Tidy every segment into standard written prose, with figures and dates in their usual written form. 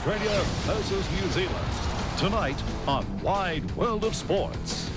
Australia versus New Zealand. Tonight on Wide World of Sports.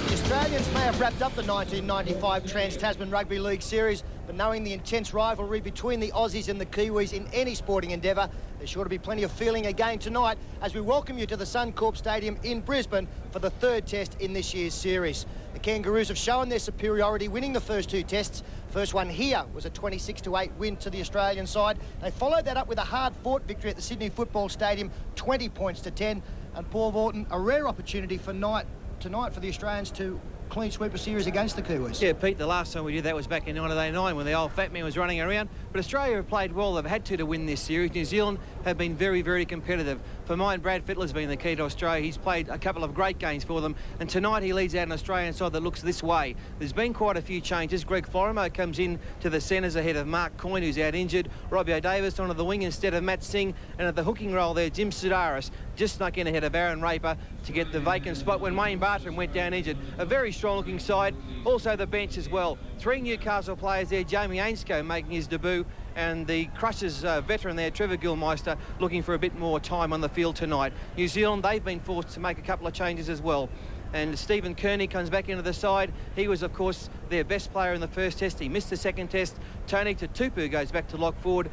The Australians may have wrapped up the 1995 Trans-Tasman Rugby League Series, but knowing the intense rivalry between the Aussies and the Kiwis in any sporting endeavour, there's sure to be plenty of feeling again tonight as we welcome you to the Suncorp Stadium in Brisbane for the third test in this year's series. The Kangaroos have shown their superiority, winning the first two tests. First one here was a 26-8 win to the Australian side. They followed that up with a hard-fought victory at the Sydney Football Stadium, 20 points to 10. And Paul Vaughton, a rare opportunity for tonight for the Australians to clean sweep a series against the Kiwis. Yeah, Pete, the last time we did that was back in 1989 when the old fat man was running around. But Australia have played well. They've had to win this series. New Zealand have been very, very competitive. For mine, Brad Fittler's been the key to Australia. He's played a couple of great games for them. And tonight he leads out an Australian side that looks this way. There's been quite a few changes. Greg Florimo comes in to the centres ahead of Mark Coyne, who's out injured. Robbie O'Davis onto the wing instead of Matt Singh. And at the hooking role there, Jim Sidaris just snuck in ahead of Aaron Raper to get the vacant spot when Wayne Bartram went down injured. A very strong-looking side. Also the bench as well. Three Newcastle players there. Jamie Ainscough making his debut, and the Crushers veteran there, Trevor Gilmeister, looking for a bit more time on the field tonight. New Zealand, they've been forced to make a couple of changes as well. And Stephen Kearney comes back into the side. He was, of course, their best player in the first test. He missed the second test. Tony Tutupu goes back to lock forward.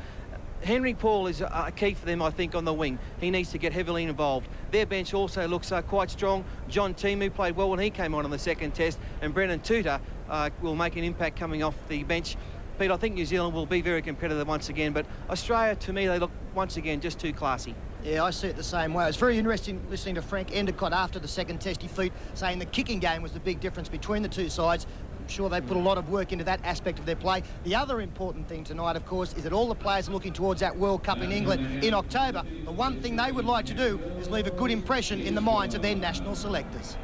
Henry Paul is a key for them, I think, on the wing. He needs to get heavily involved. Their bench also looks quite strong. John Timu played well when he came on the second test, and Brennan Tuta will make an impact coming off the bench. Pete, I think New Zealand will be very competitive once again, but Australia, to me, they look once again just too classy. Yeah, I see it the same way. It's very interesting listening to Frank Endicott after the second test defeat, saying the kicking game was the big difference between the two sides. I'm sure they put a lot of work into that aspect of their play. The other important thing tonight, of course, is that all the players are looking towards that World Cup in England in October. The one thing they would like to do is leave a good impression in the minds of their national selectors.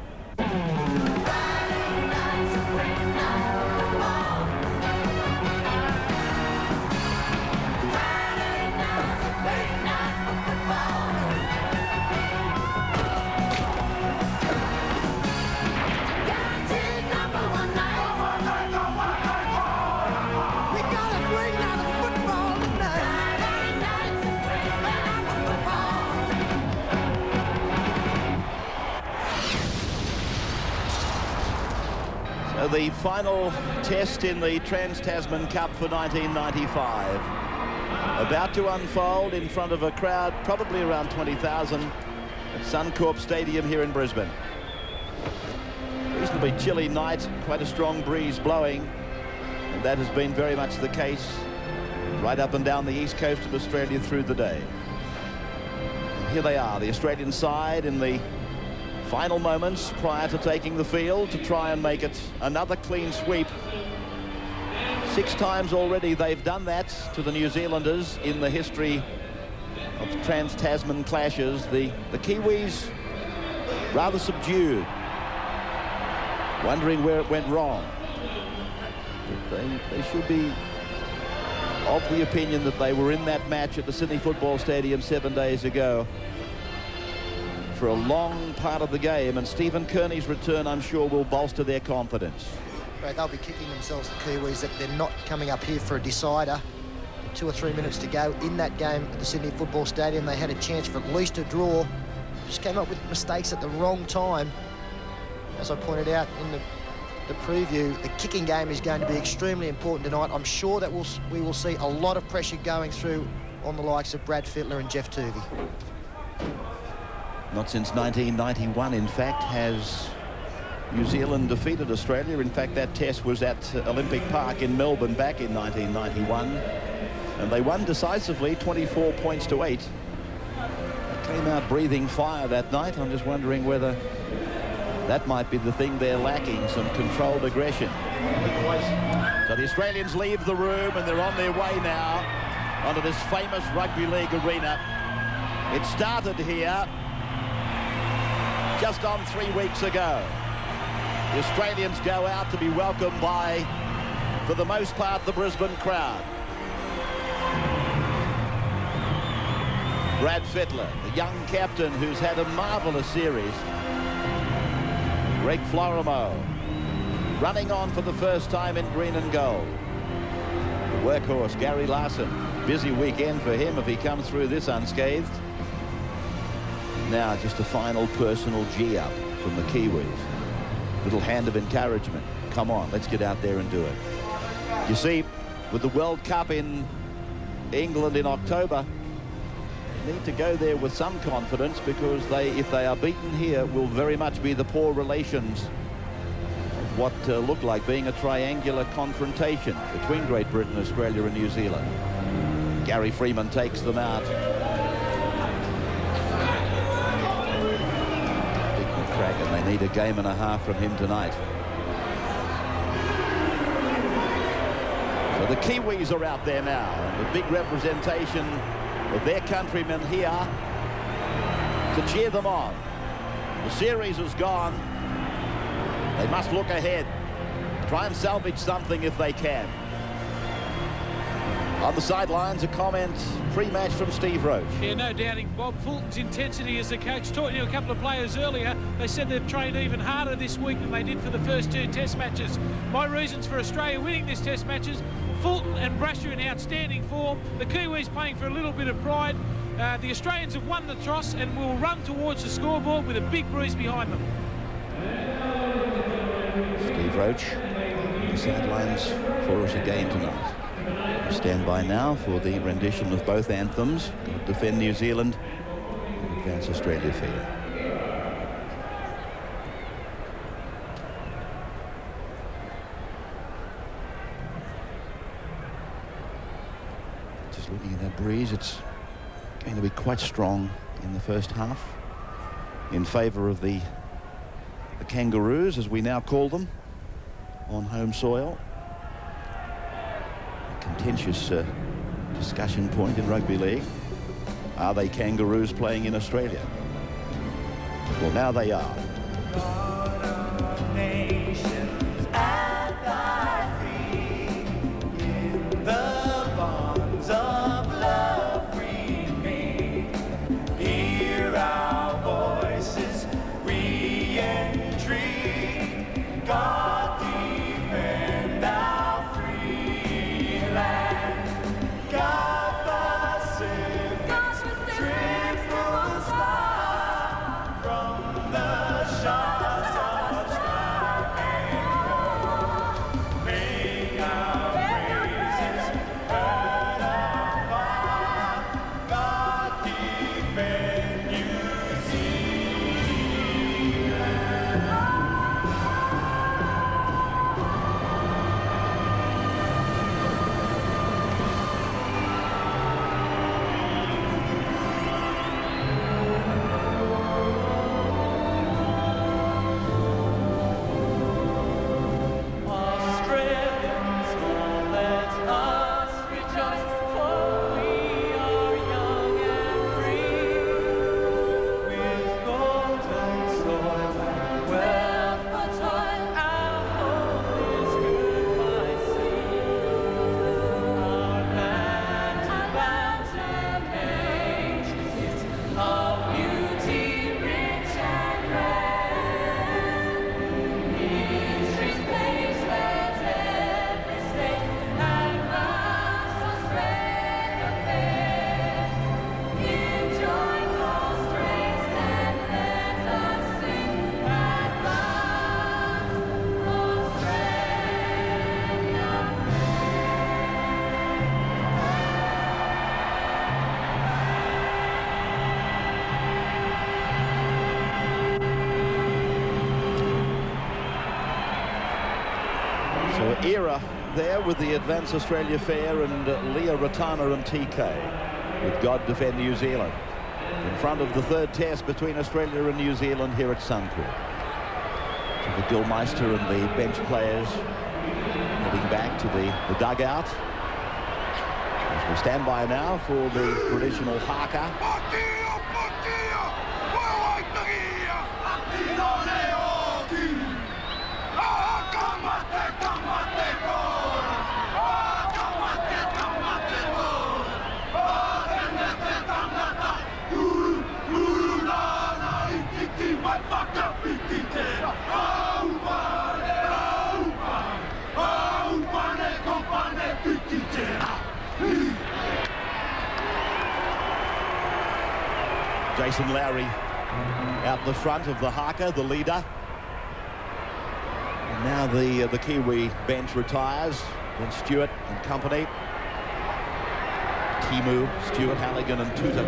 The final test in the Trans-Tasman Cup for 1995. About to unfold in front of a crowd, probably around 20,000 at Suncorp Stadium here in Brisbane. Reasonably chilly night, quite a strong breeze blowing, and that has been very much the case right up and down the east coast of Australia through the day. And here they are, the Australian side in the final moments prior to taking the field to try and make it another clean sweep. 6 times already they've done that to the New Zealanders in the history of Trans-Tasman clashes. The Kiwis rather subdued, wondering where it went wrong. But they should be of the opinion that they were in that match at the Sydney Football Stadium 7 days ago for a long part of the game, and Stephen Kearney's return, I'm sure, will bolster their confidence. Right, they'll be kicking themselves, the Kiwis, that they're not coming up here for a decider. 2 or 3 minutes to go in that game at the Sydney Football Stadium. They had a chance for at least a draw. Just came up with mistakes at the wrong time. As I pointed out in the preview, the kicking game is going to be extremely important tonight. I'm sure that we will see a lot of pressure going through on the likes of Brad Fittler and Jeff Tuvey. Not since 1991, in fact, has New Zealand defeated Australia. In fact, that test was at Olympic Park in Melbourne back in 1991. And they won decisively, 24 points to 8. They came out breathing fire that night. I'm just wondering whether that might be the thing they're lacking, some controlled aggression. So the Australians leave the room and they're on their way now onto this famous rugby league arena. It started here just on 3 weeks ago. The Australians go out to be welcomed by, for the most part, the Brisbane crowd. Brad Fittler, the young captain who's had a marvellous series. Greg Florimo, running on for the first time in green and gold. The workhorse, Gary Larson, busy weekend for him if he comes through this unscathed. Now just a final personal G up from the Kiwis. Little hand of encouragement. Come on, let's get out there and do it. You see, with the World Cup in England in October, they need to go there with some confidence, because if they are beaten here, will very much be the poor relations of what looked like being a triangular confrontation between Great Britain, Australia and New Zealand. Gary Freeman takes them out. Big McCracken, they need a game and a half from him tonight. So the Kiwis are out there now, and the big representation of their countrymen here to cheer them on. The series is gone. They must look ahead, try and salvage something if they can. On the sidelines, a comment pre-match from Steve Roach. Yeah, no doubting Bob Fulton's intensity as a coach. Talking to a couple of players earlier, they said they've trained even harder this week than they did for the first 2 test matches. My reasons for Australia winning this test matches: Fulton and Brasher in outstanding form, the Kiwis playing for a little bit of pride. The Australians have won the toss and will run towards the scoreboard with a big breeze behind them. Steve Roach, the sidelines for us again tonight. Stand by now for the rendition of both anthems. Defend New Zealand, Advance Australia fair. Just looking at that breeze, it's going to be quite strong in the first half in favour of the Kangaroos, as we now call them, on home soil. Contentious discussion point in rugby league. Are they Kangaroos playing in Australia? Well, now they are. Era there with the Advance Australia fair and Leah Ratana and TK with God Defend New Zealand in front of the third test between Australia and New Zealand here at Suncorp. So the Gilmeister and the bench players heading back to the dugout as we stand by now for the traditional haka. Jason Lowry out the front of the haka, the leader. And now the Kiwi bench retires. Then Stewart and company. Timu, Stewart, Halligan and Tuta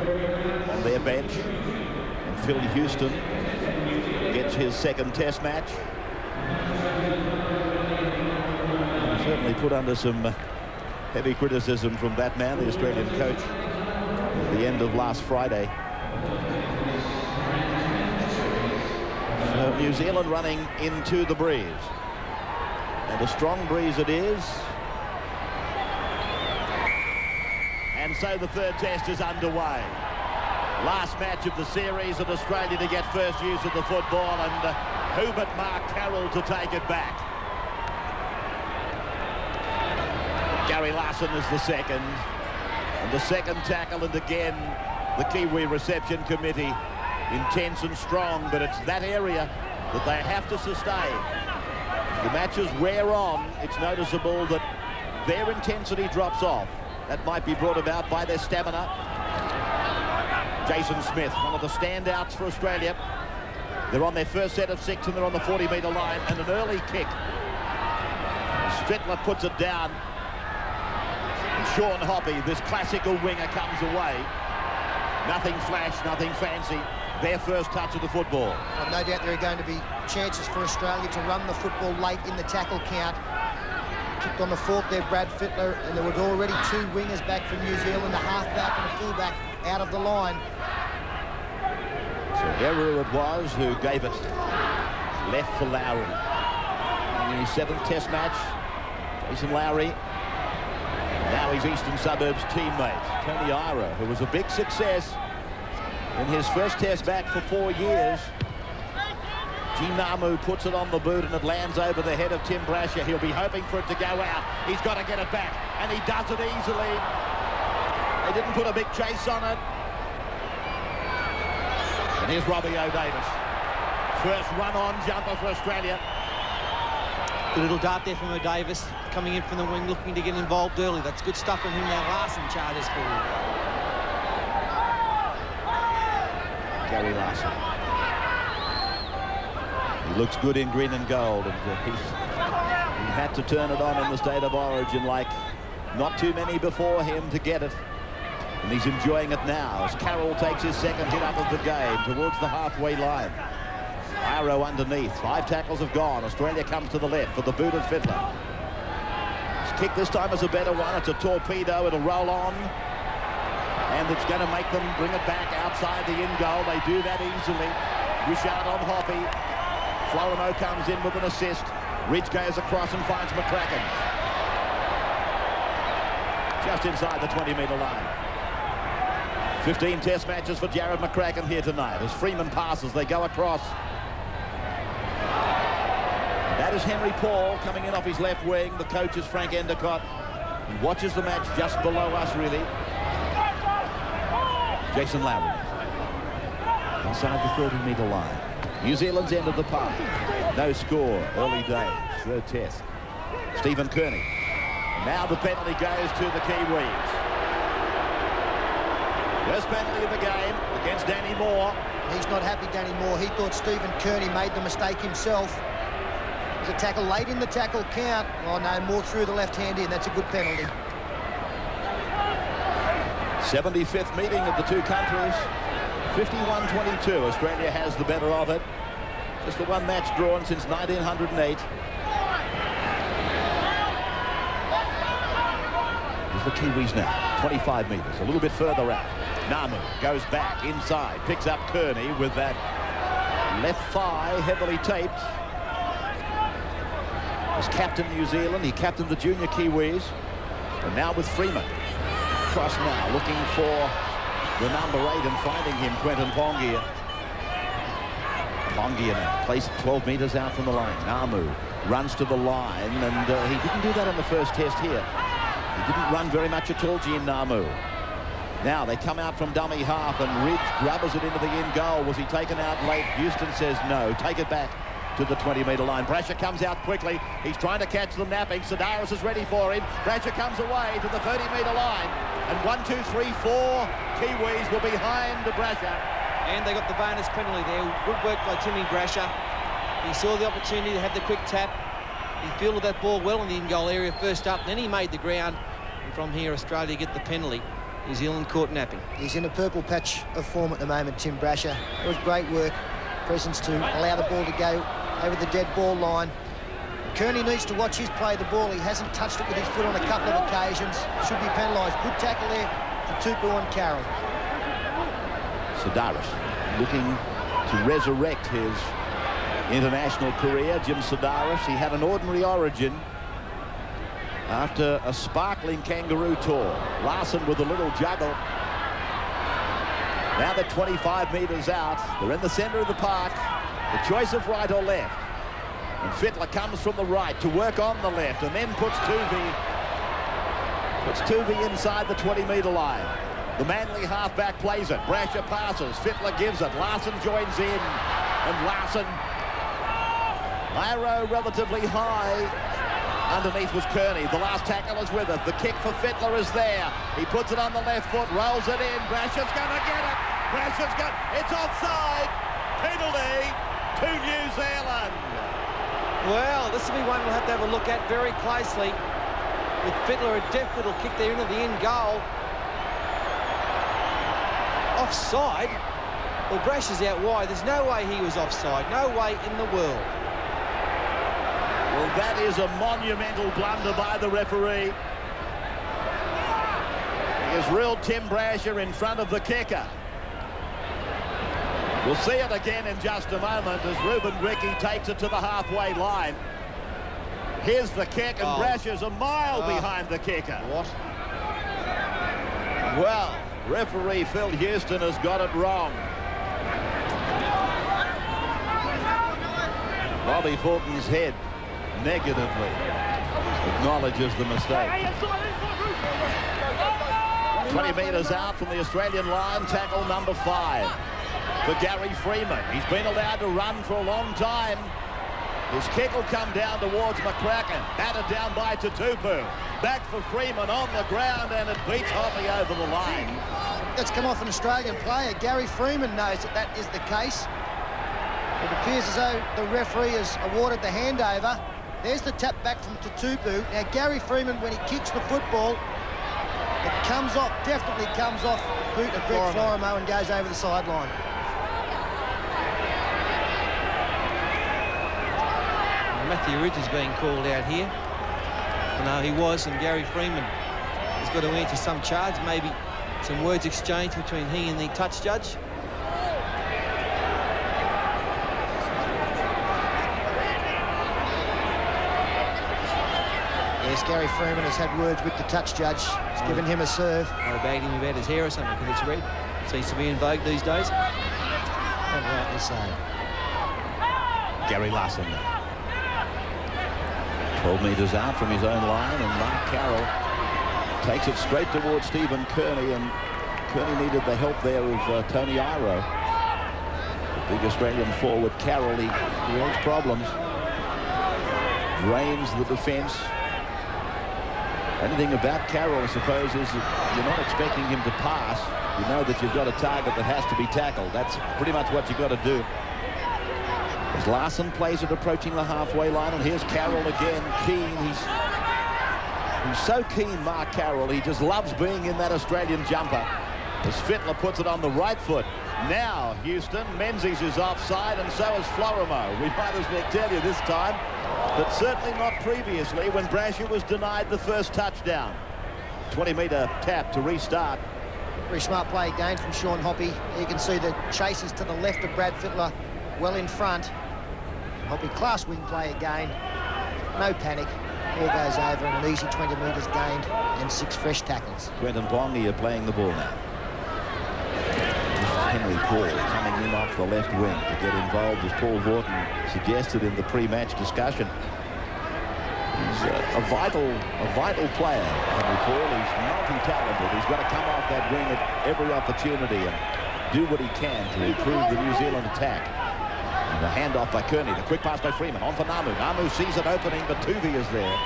on their bench. And Phil Houston gets his second test match. Certainly put under some heavy criticism from that man, the Australian coach, at the end of last Friday. So New Zealand running into the breeze. And a strong breeze it is. And so the third test is underway. Last match of the series, and Australia to get first use of the football, and who but Mark Carroll to take it back. Gary Larson is the second. And the second tackle, and again, the Kiwi reception committee intense and strong, but it's that area that they have to sustain. If the matches wear on, it's noticeable that their intensity drops off. That might be brought about by their stamina. Jason Smith, one of the standouts for Australia. They're on their first set of 6 and they're on the 40-metre line, and an early kick. Strittler puts it down. And Sean Hoppy, this classical winger, comes away. Nothing flash, nothing fancy. Their first touch of the football. Well, no doubt there are going to be chances for Australia to run the football late in the tackle count. Kicked on the fourth there, Brad Fittler, and there was already 2 wingers back from New Zealand, a half-back and a full-back out of the line. So Heru it was who gave it left for Lowry. In his 7th test match, Jason Lowry. Now he's Eastern Suburbs teammate, Tony Ira, who was a big success in his first test back for 4 years. Namu puts it on the boot and it lands over the head of Tim Brasher. He'll be hoping for it to go out. He's got to get it back, and he does it easily. They didn't put a big chase on it. And here's Robbie O'Davis. First run-on jumper for Australia. Good little dart there from O'Davis, coming in from the wing, looking to get involved early. That's good stuff from him. Now Larson charges forward. Gary Larson. He looks good in green and gold, and he had to turn it on in the State of Origin like not too many before him to get it. And he's enjoying it now as Carroll takes his second hit up of the game towards the halfway line. Arrow underneath. 5 tackles have gone. Australia comes to the left for the boot of Fittler. His kick this time is a better one. It's a torpedo. It'll roll on. And it's going to make them bring it back outside the in goal. They do that easily. Wishart on Hoppy. Florimo comes in with an assist. Ridge goes across and finds McCracken. Just inside the 20-metre line. 15 test matches for Jared McCracken here tonight. As Freeman passes, they go across. That is Henry Paul coming in off his left wing. The coach is Frank Endicott. He watches the match just below us, really. Jason Lowry. Inside the 30-metre line. New Zealand's end of the park. No score. Early days. Third test. Stephen Kearney. Now the penalty goes to the Kiwis. First penalty of the game against Danny Moore. He's not happy, Danny Moore. He thought Stephen Kearney made the mistake himself. There's a tackle late in the tackle count. Oh no, Moore threw the left hand in. That's a good penalty. 75th meeting of the two countries. 51-22. Australia has the better of it. Just the one match drawn since 1908. Here's the Kiwis now. 25 metres, a little bit further out. Namu goes back inside, picks up Kearney with that left thigh heavily taped. As captain New Zealand, he captained the junior Kiwis. And now with Freeman. Cross now, looking for the number 8 and finding him, Quentin Pongia. Pongia now, placed 12 metres out from the line. Namu runs to the line, and he didn't do that on the first test here. He didn't run very much at all, Jean Namu. Now they come out from dummy half, and Ridge grubbers it into the in goal. Was he taken out late? Houston says no. Take it back to the 20-metre line. Brasher comes out quickly. He's trying to catch them napping. Sedaris is ready for him. Brasher comes away to the 30-metre line. And 1, 2, 3, 4 Kiwis were behind Brasher. And they got the bonus penalty there. Good work by Timmy Brasher. He saw the opportunity to have the quick tap. He fielded that ball well in the in-goal area first up. Then he made the ground. And from here, Australia get the penalty. New Zealand caught napping. He's in a purple patch of form at the moment, Tim Brasher. It was great work. Presence to allow the ball to go over the dead ball line. Kearney needs to watch his play the ball. He hasn't touched it with his foot on a couple of occasions. Should be penalised. Good tackle there for Tupu on Carroll. Sidaris looking to resurrect his international career. Jim Sidaris, he had an ordinary origin after a sparkling kangaroo tour. Larson with a little juggle. Now they're 25 metres out. They're in the centre of the park. The choice of right or left. And Fittler comes from the right to work on the left and then puts Tuvey inside the 20-metre line. The Manly halfback plays it. Brasher passes. Fittler gives it. Larson joins in. And Larson, Iro relatively high. Underneath was Kearney. The last tackle is with it. The kick for Fittler is there. He puts it on the left foot, rolls it in. Brasher's going to get it. Brasher's got it's offside. Penalty to New Zealand. Well, this will be one we'll have to have a look at very closely. With Fittler a deft little kick there into the end goal. Offside? Well, Brasher's out wide. There's no way he was offside. No way in the world. Well, that is a monumental blunder by the referee. He has ruled Tim Brasher in front of the kicker. We'll see it again in just a moment as Ruben Ricky takes it to the halfway line. Here's the kick, and Brasher's a mile behind the kicker. What? Well, referee Phil Houston has got it wrong. Bobby Fulton's head negatively acknowledges the mistake. 20 metres out from the Australian line, tackle number 5 for Gary Freeman. He's been allowed to run for a long time. His kick will come down towards McCracken. Batted down by Tutupu. Back for Freeman on the ground, and it beats Hoppy over the line. That's come off an Australian player. Gary Freeman knows that that is the case. It appears as though the referee has awarded the handover. There's the tap back from Tutupu. Now, Gary Freeman, when he kicks the football, it comes off, definitely comes off the boot of Greg Florimo and goes over the sideline. Matthew Ridge is being called out here. No, he was, and Gary Freeman has got to answer some charge, maybe some words exchanged between he and the touch judge. Yes, Gary Freeman has had words with the touch judge. He's given him a serve. They bagged him about his hair or something, because it's red. Seems to be in vogue these days. And rightly so. Gary Larson now. 12 metres out from his own line, and Mark Carroll takes it straight towards Stephen Kearney, and Kearney needed the help there of Tony Iro. The big Australian forward Carroll, he creates problems, drains the defence. Anything about Carroll, I suppose, is that you're not expecting him to pass. You know that you've got a target that has to be tackled. That's pretty much what you've got to do. As Larson plays it approaching the halfway line, and here's Carroll again, keen. He's so keen, Mark Carroll. He just loves being in that Australian jumper. As Fittler puts it on the right foot. Now, Houston, Menzies is offside, and so is Florimo. We might as well tell you this time, but certainly not previously when Brasher was denied the first touchdown. 20-metre tap to restart. Very smart play again from Sean Hoppy. You can see the chases to the left of Brad Fittler well in front. Hoppy, class wing play again. No panic. Ball goes over and an easy 20 metres gained and 6 fresh tackles. Quentin Ponga are playing the ball now. This is Henry Paul coming in off the left wing to get involved, as Paul Vorton suggested in the pre-match discussion. He's a vital player, Henry Paul. He's multi-talented. He's got to come off that wing at every opportunity and do what he can to improve the New Zealand attack. And the handoff by Kearney. The quick pass by Freeman. On for Namu. Namu sees an opening, but Tuvey is there.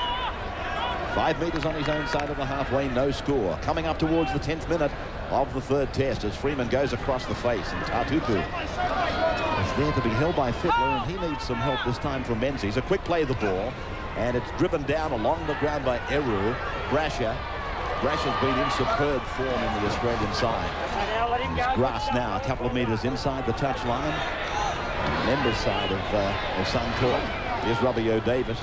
5 metres on his own side of the halfway, no score. Coming up towards the 10th minute of the third test as Freeman goes across the face, and Tatupu is there to be held by Fittler, and he needs some help this time from Menzies. A quick play of the ball, and it's driven down along the ground by Eru. Brasher's been in superb form in the Australian side. There's grass now, a couple of metres inside the touchline. Members side of Suncorp. Here's Robbie O'Davis.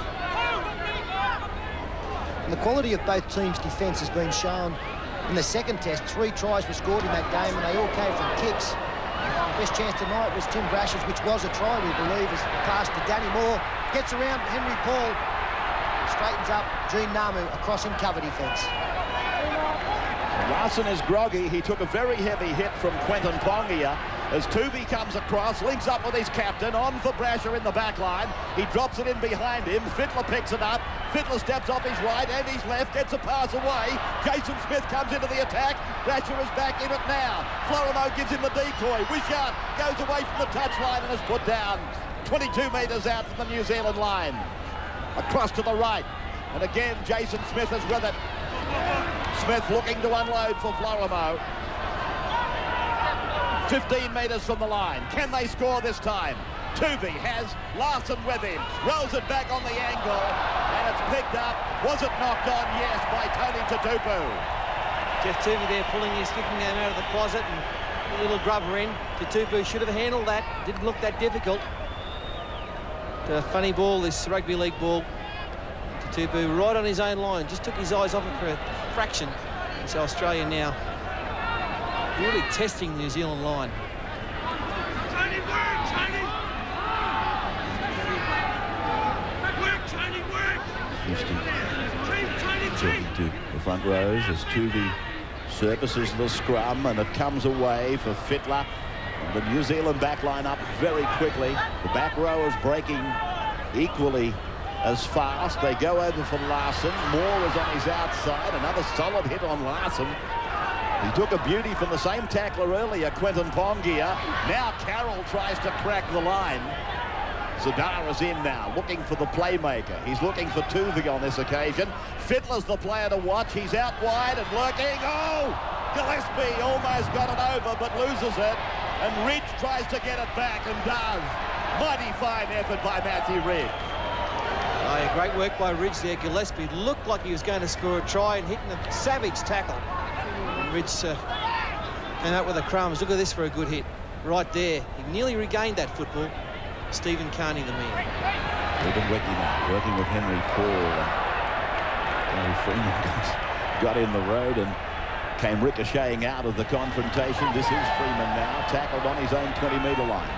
And the quality of both teams' defence has been shown in the second test. 3 tries were scored in that game, and they all came from kicks. The best chance tonight was Tim Brasher's, which was a try, we believe, as pass to Danny Moore. Gets around Henry Paul. Straightens up Gene Namu across in cover defence. Larson is groggy. He took a very heavy hit from Quentin Pongia as Tuvey comes across, links up with his captain, on for Brasher in the back line. He drops it in behind him. Fittler picks it up. Fittler steps off his right and his left, gets a pass away. Jason Smith comes into the attack. Brasher is back in it now. Florimo gives him the decoy. Wishart goes away from the touchline and is put down 22 metres out from the New Zealand line. Across to the right. And again, Jason Smith is with it. Smith looking to unload for Florimo. 15 metres from the line. Can they score this time? Tuvey has Larson with him. Rolls it back on the angle. And it's picked up. Was it knocked on? Yes, by Tony Tatupu. Jeff Tuvey there pulling his kicking game out of the closet and a little grubber in. Tatupu should have handled that. Didn't look that difficult. A funny ball, this rugby league ball. Tatupu right on his own line. Just took his eyes off it for a fraction. And so Australia now really testing the New Zealand line. Tony, work, Tony! Work, Tony, work! Houston talking to the front rows as Tuvey surfaces the scrum, and it comes away for Fittler. And the New Zealand back line up very quickly. The back row is breaking equally as fast. They go over for Larson. Moore is on his outside. Another solid hit on Larson. He took a beauty from the same tackler earlier, Quentin Pongia. Now Carroll tries to crack the line. Zadara's in now, looking for the playmaker. He's looking for Tuvey on this occasion. Fittler's the player to watch. He's out wide and lurking. Oh! Gillespie almost got it over, but loses it. And Ridge tries to get it back and does. Mighty fine effort by Matthew Ridge. Oh, great work by Ridge there. Gillespie looked like he was going to score a try and hitting a savage tackle. And Ridge came out with the crumbs. Look at this for a good hit. Right there. He nearly regained that football. Stephen Carney, the man. Ruben Wiki now working with Henry Paul. Henry Freeman got in the road and came ricocheting out of the confrontation. This is Freeman now, tackled on his own 20-metre line.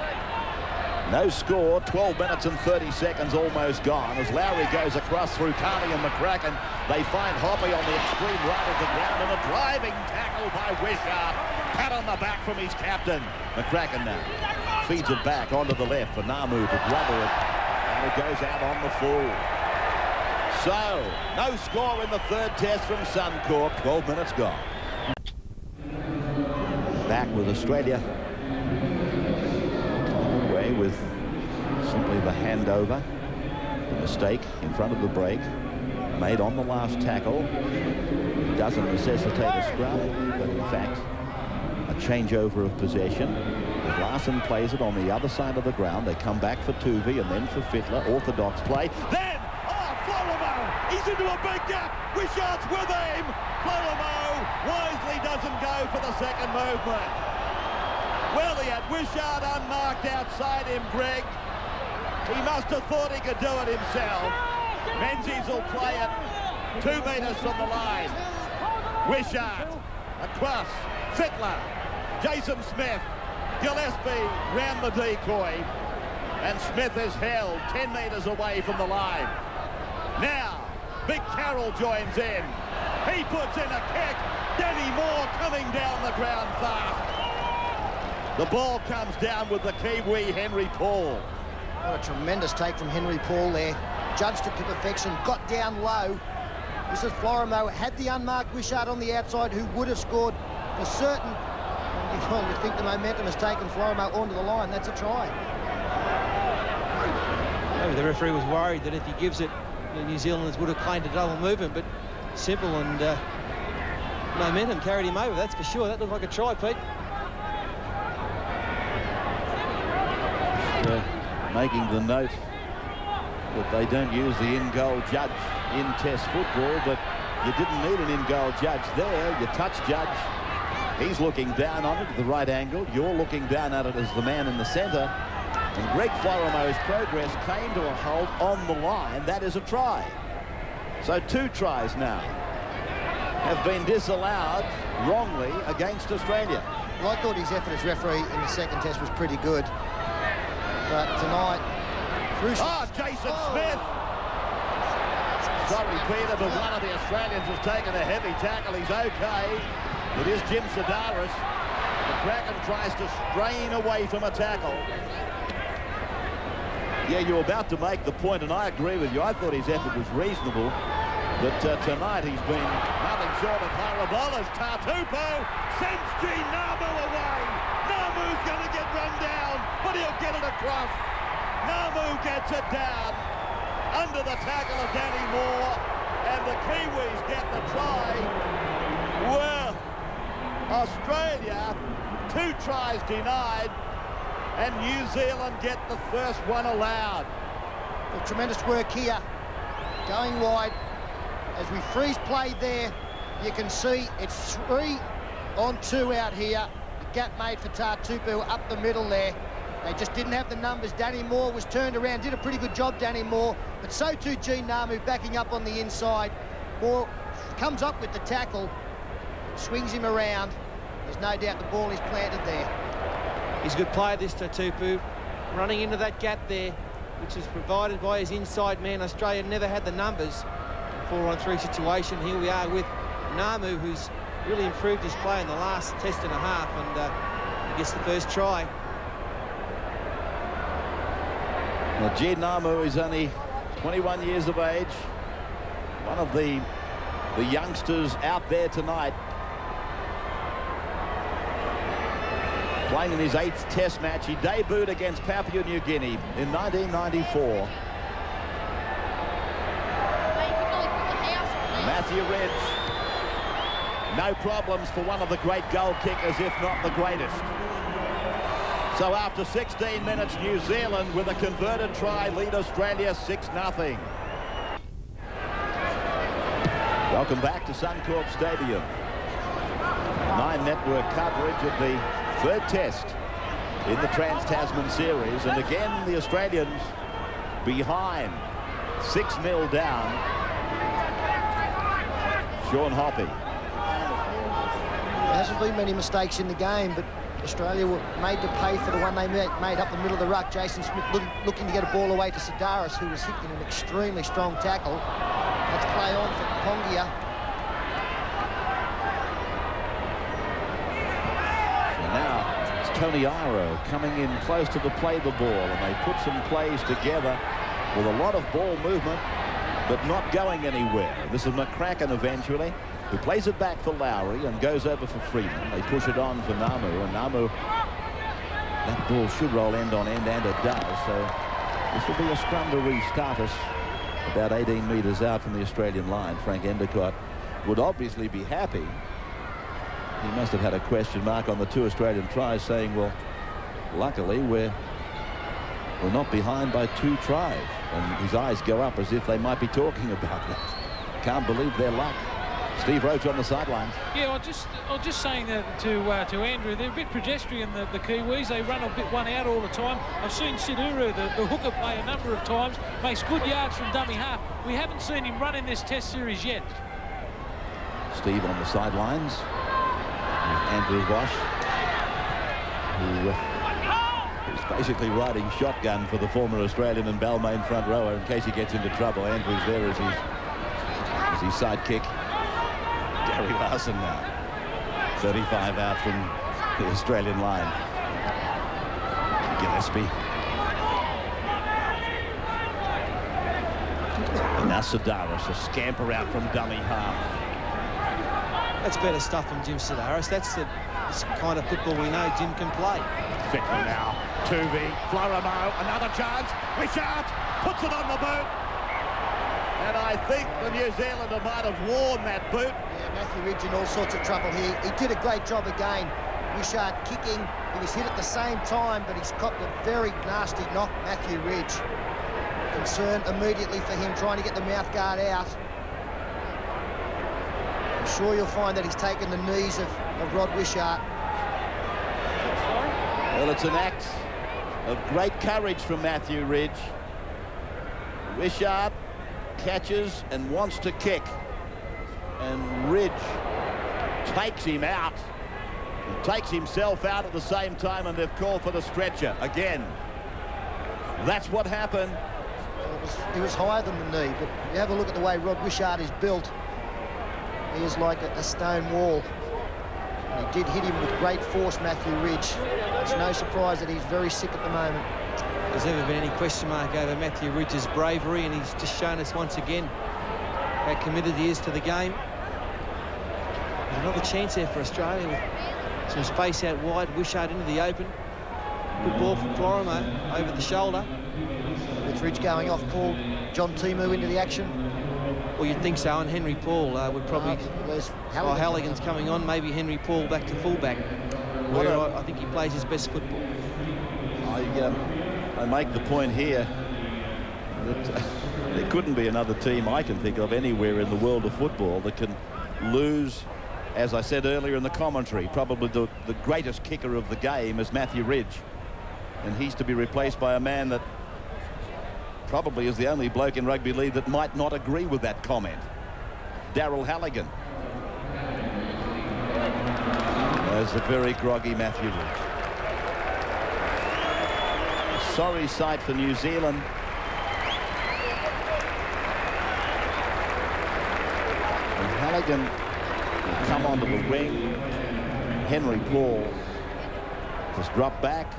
No score, 12 minutes and 30 seconds almost gone as Lowry goes across through Carney and McCracken. They find Hoppy on the extreme right of the ground, and a driving tackle by Wishart. Pat on the back from his captain. McCracken now feeds it back onto the left for Namu to rubber it, and it goes out on the full. So, no score in the third test from Suncorp, 12 minutes gone. Back with Australia. Away with simply the handover. The mistake in front of the break made on the last tackle. It doesn't necessitate a scrum, but in fact a changeover of possession. As Larson plays it on the other side of the ground, they come back for Tuvey and then for Fittler. Orthodox play. Then, Florimo! He's into a big gap. Wishart's with him. Florimo wisely doesn't go for the second movement. Well, he had Wishart unmarked outside him, Greg. He must have thought he could do it himself. Menzies will play it 2 metres from the line. Wishart across. Fittler. Jason Smith. Gillespie round the decoy. And Smith is held 10 metres away from the line. Now, Big Carroll joins in. He puts in a kick. Danny Moore coming down the ground fast. The ball comes down with the Kiwi, Henry Paul. What a tremendous take from Henry Paul there. Judged it to perfection, got down low. This is Florimo. Had the unmarked Wishart on the outside, who would have scored for certain. Well, you think the momentum has taken Florimo onto the line. That's a try. Maybe the referee was worried that if he gives it the New Zealanders would have claimed a double movement, but simple and momentum carried him over, that's for sure. That looked like a try, Pete. Making the note that they don't use the in-goal judge in Test football, but you didn't need an in-goal judge there. Your touch judge, he's looking down on it at the right angle. You're looking down at it as the man in the centre. And Greg Florimo's progress came to a halt on the line. That is a try. So 2 tries now have been disallowed wrongly against Australia. Well, I thought his effort as referee in the second test was pretty good. But tonight, crucial. Oh, Jason Smith. Sorry, Peter, but one of the Australians has taken a heavy tackle. He's okay. It is Jim Sidaris. The Kraken tries to strain away from a tackle. Yeah, you're about to make the point, and I agree with you. I thought his effort was reasonable. But tonight he's been nothing short of horrible as Tatupu sends Gene Namu away. Namu's going to get run down, but he'll get it across. Namu gets it down under the tackle of Danny Moore, and the Kiwis get the try. Well, Australia, 2 tries denied, and New Zealand get the first one allowed. Well, tremendous work here, going wide. As we freeze play there, you can see it's 3 on 2 out here. The gap made for Tatupu up the middle there. They just didn't have the numbers. Danny Moore was turned around, did a pretty good job, Danny Moore, but so too Gene Namu backing up on the inside. Moore comes up with the tackle, swings him around. There's no doubt the ball is planted there. He's a good player, this Tatupu, running into that gap there, which is provided by his inside man. Australia never had the numbers. 4-on-3 situation. Here we are with Namu, who's really improved his play in the last test and a half, and he gets the first try. Now, Gene Namu is only 21 years of age. One of the youngsters out there tonight. Playing in his 8th test match. He debuted against Papua New Guinea in 1994. Matthew Ridge. No problems for one of the great goal kickers, if not the greatest. So after 16 minutes, New Zealand with a converted try lead Australia 6-0. Welcome back to Suncorp Stadium. 9 network coverage of the 3rd test in the Trans-Tasman series, and again the Australians behind, 6-0 down. Sean Hoppe. There hasn't been many mistakes in the game, but Australia were made to pay for the one they made up the middle of the ruck. Jason Smith looking to get a ball away to Sidaris, who was hit in an extremely strong tackle. Let's play on for Pongia. So now it's Tony Iro coming in close to the play the ball, and they put some plays together with a lot of ball movement, but not going anywhere. This is McCracken eventually, who plays it back for Lowry and goes over for Freeman. They push it on for Namu, and Namu, that ball should roll end on end, and it does. So this will be a scrum to restart us about 18 metres out from the Australian line. Frank Endicott would obviously be happy. He must have had a question mark on the 2 Australian tries, saying, well, luckily we're not behind by 2 tries. And his eyes go up as if they might be talking about that. Can't believe their luck. Steve Roach on the sidelines. Yeah, I was just saying that to Andrew, they're a bit pedestrian, the Kiwis. They run a bit one out all the time. I've seen Siduru, the hooker, play a number of times, makes good yards from dummy half. We haven't seen him run in this test series yet. Steve on the sidelines with Andrew Voss, who is basically riding shotgun for the former Australian and Balmain front rower in case he gets into trouble. Andrew's there as his sidekick. Gary Larson now, 35 out from the Australian line. Gillespie. And now Sidaris, a scamper out from dummy half. That's better stuff from Jim Sidaris. That's the kind of football we know Jim can play. Fittler now, Tuvey, Florimo, another chance. Richard puts it on the boot. And I think the New Zealander might have worn that boot. Yeah, Matthew Ridge in all sorts of trouble here. He did a great job again. Wishart kicking. He was hit at the same time, but he's copped a very nasty knock, Matthew Ridge. Concern immediately for him, trying to get the mouth guard out. I'm sure you'll find that he's taken the knees of Rod Wishart. Well, it's an act of great courage from Matthew Ridge. Wishart catches and wants to kick, and Ridge takes him out and takes himself out at the same time, and they've called for the stretcher again. That's what happened. He was higher than the knee, but you have a look at the way Rod Wishart is built. He is like a stone wall. And he did hit him with great force, Matthew Ridge. It's no surprise that he's very sick at the moment. There's never been any question mark over Matthew Ridge's bravery, and he's just shown us once again how committed he is to the game. There's another chance there for Australia with some space out wide. Wishart into the open. Good ball from Florimo over the shoulder. With Ridge going off, Paul, John Timu into the action. Well, you'd think so, and Henry Paul would probably... Halligan. Halligan's coming on, maybe Henry Paul back to fullback, where I think he plays his best football. I make the point here that there couldn't be another team I can think of anywhere in the world of football that can lose, as I said earlier in the commentary, probably the greatest kicker of the game is Matthew Ridge. And he's to be replaced by a man that probably is the only bloke in rugby league that might not agree with that comment, Darryl Halligan. There's a very groggy Matthew Ridge. A sorry sight for New Zealand. And Halligan will come onto the wing. Henry Paul has dropped back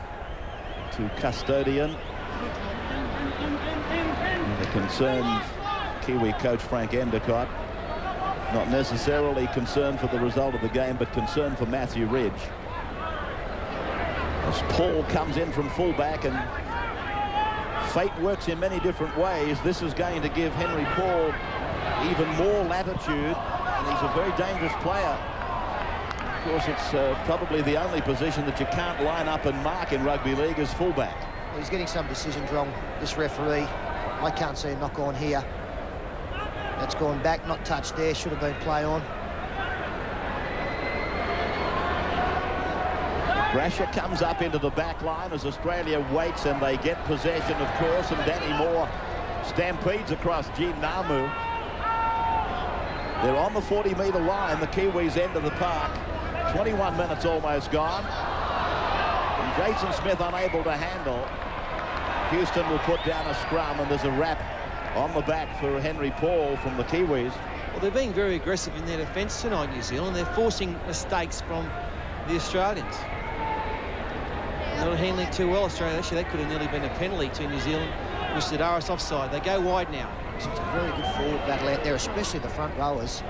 to custodian. And the concerned Kiwi coach Frank Endicott, not necessarily concerned for the result of the game, but concerned for Matthew Ridge. As Paul comes in from fullback, and fate works in many different ways, this is going to give Henry Paul even more latitude, and he's a very dangerous player. Of course, it's probably the only position that you can't line up and mark in rugby league as fullback. Well, he's getting some decisions wrong, this referee. I can't see a knock on here. That's gone back, not touched there, should have been play on. Brasher comes up into the back line as Australia waits, and they get possession, of course, and Danny Moore stampedes across Gene Namu. They're on the 40-metre line, the Kiwis' end of the park. 21 minutes almost gone. And Jason Smith unable to handle. Houston will put down a scrum, and there's a wrap on the back for Henry Paul from the Kiwis. Well, they're being very aggressive in their defence tonight, New Zealand. They're forcing mistakes from the Australians. They're not handling too well, Australia. Actually, that could have nearly been a penalty to New Zealand, which Sidaris offside. They go wide now. It's a very good forward battle out there, especially the front rowers.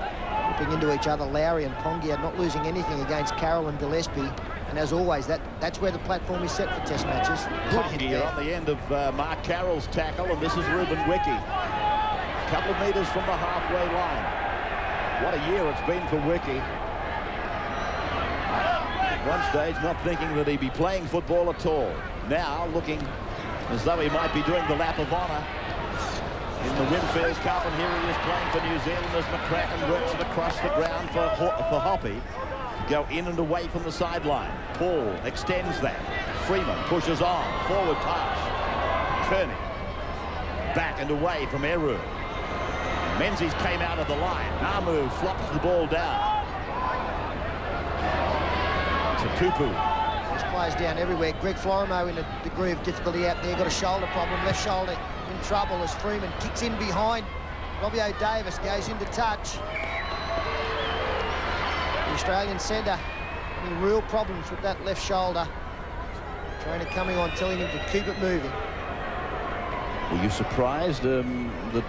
Whipping into each other. Lowry and Pongia not losing anything against Carroll and Gillespie. And as always, that's where the platform is set for test matches. Pongia on the end of Mark Carroll's tackle, and this is Ruben Wiki. A couple of metres from the halfway line. What a year it's been for Wiki. At one stage, not thinking that he'd be playing football at all. Now looking as though he might be doing the lap of honour in the Winfield Cup, and here he is playing for New Zealand as McCracken works it across the ground for Hoppy. Go in and away from the sideline. Paul extends that. Freeman pushes on. Forward pass. Kearney. Back and away from Eru. Menzies came out of the line. Namu flops the ball down. To Tupu. There's players down everywhere. Greg Florimo in a degree of difficulty out there. Got a shoulder problem. Left shoulder in trouble as Freeman kicks in behind. Robbie O'Davis goes into touch. The Australian centre having real problems with that left shoulder. Trainer coming on telling him to keep it moving. Were you surprised that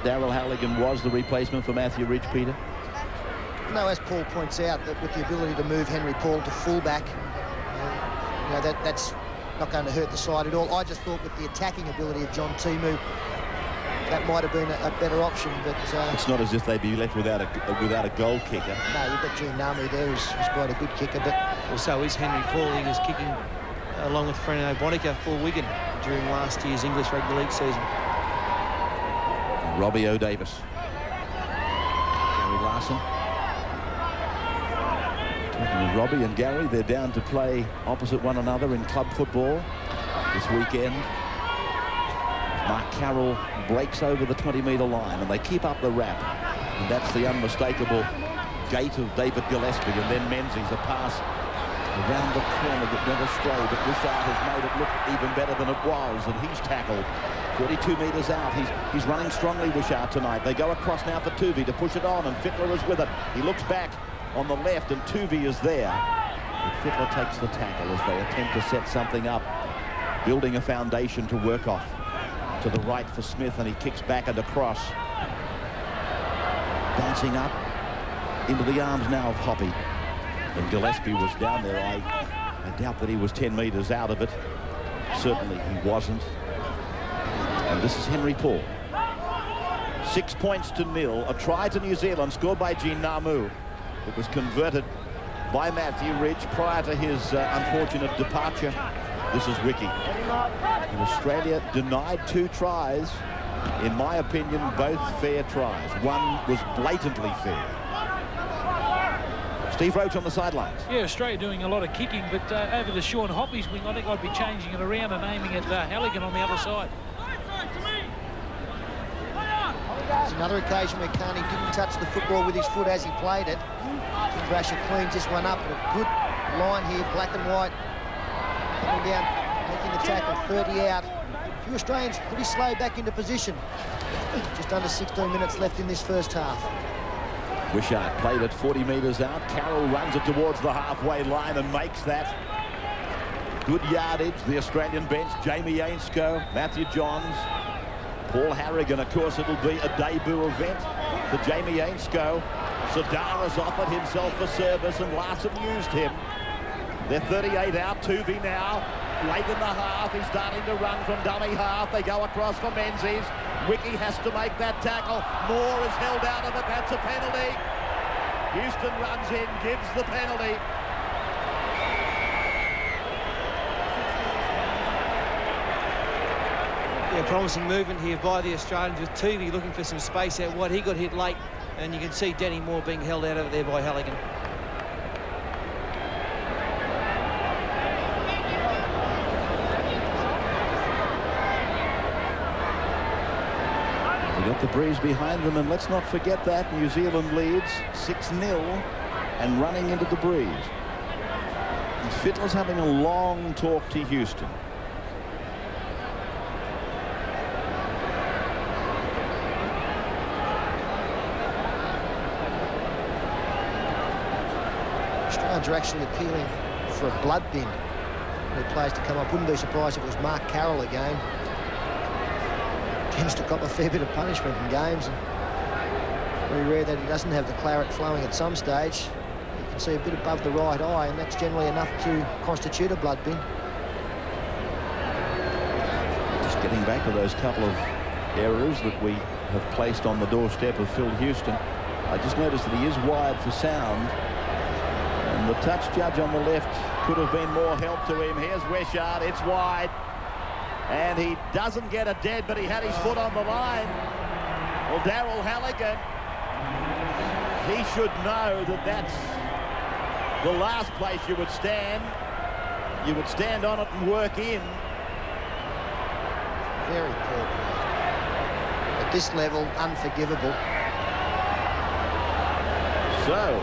Darryl Halligan was the replacement for Matthew Ridge, Peter? No, as Paul points out, that with the ability to move Henry Paul to fullback, that's not going to hurt the side at all. I just thought with the attacking ability of John Timu, that might have been a better option, but it's not as if they'd be left without a goal kicker. No, you've got Gene Namu there, who's quite a good kicker, but Well, so is Henry Paul. He was kicking along with Fernando Bonica for Wigan during last year's English Rugby League season. Robbie O'Davis. Gary Larson. Talking with Robbie and Gary, they're down to play opposite one another in club football this weekend. Mark Carroll breaks over the 20-metre line, and they keep up the rap. And that's the unmistakable gait of David Gillespie, and then Menzies, a pass around the corner that went astray, but Wishart has made it look even better than it was, and he's tackled 42 metres out. He's running strongly, Wishart, tonight. They go across now for Tuvey to push it on, and Fittler is with it. He looks back on the left, and Tuvey is there. But Fittler takes the tackle as they attempt to set something up, building a foundation to work off. To the right for Smith, and he kicks back and across. Bouncing up into the arms now of Hoppy. And Gillespie was down there. I doubt that he was 10 metres out of it. Certainly he wasn't. And this is Henry Paul. 6 points to 0. A try to New Zealand scored by Gene Namu. It was converted by Matthew Ridge prior to his unfortunate departure. This is Wiki. And Australia denied 2 tries. In my opinion, both fair tries. One was blatantly fair. Steve Roach on the sidelines. Yeah, Australia doing a lot of kicking, but over the Sean Hoppy's wing, I think I'd be changing it around and aiming at Halligan on the other side. it's another occasion where Carney didn't touch the football with his foot as he played it. Thrasher cleans this one up, and a good line here, black and white. Coming down, making the tackle, 30 out. A few Australians pretty slow back into position. Just under 16 minutes left in this first half. Wishart played it 40 metres out. Carroll runs it towards the halfway line and makes that. Good yardage, the Australian bench. Jamie Ainscough, Matthew Johns, Paul Harrigan. Of course, it'll be a debut event for Jamie Ainscough. Sadaras offered himself for service, and Larson used him. They're 38 out. Tuvey now, late in the half. He's starting to run from dummy half. They go across for Menzies. Wiki has to make that tackle. Moore is held out of it. That's a penalty. Houston runs in, gives the penalty. Yeah, promising movement here by the Australians, with Tuvey looking for some space out wide. He got hit late, and you can see Danny Moore being held out over there by Halligan. They got the breeze behind them, and let's not forget that New Zealand leads 6-0 and running into the breeze. And Fittler's having a long talk to Houston. Australians are actually appealing for a blood bin. The players to come up. Wouldn't be surprised if it was Mark Carroll again. Tends to cop a fair bit of punishment in games, and very rare that he doesn't have the claret flowing at some stage. You can see a bit above the right eye, and that's generally enough to constitute a blood bin. Just getting back to those couple of errors that we have placed on the doorstep of Phil Houston. I just noticed that he is wide for sound, and the touch judge on the left could have been more help to him. Here's Wishart, it's wide. And he doesn't get a dead, but he had his foot on the line. Well, Daryl Halligan, he should know that that's the last place you would stand. You would stand on it and work in. Very poor play. At this level, unforgivable. So,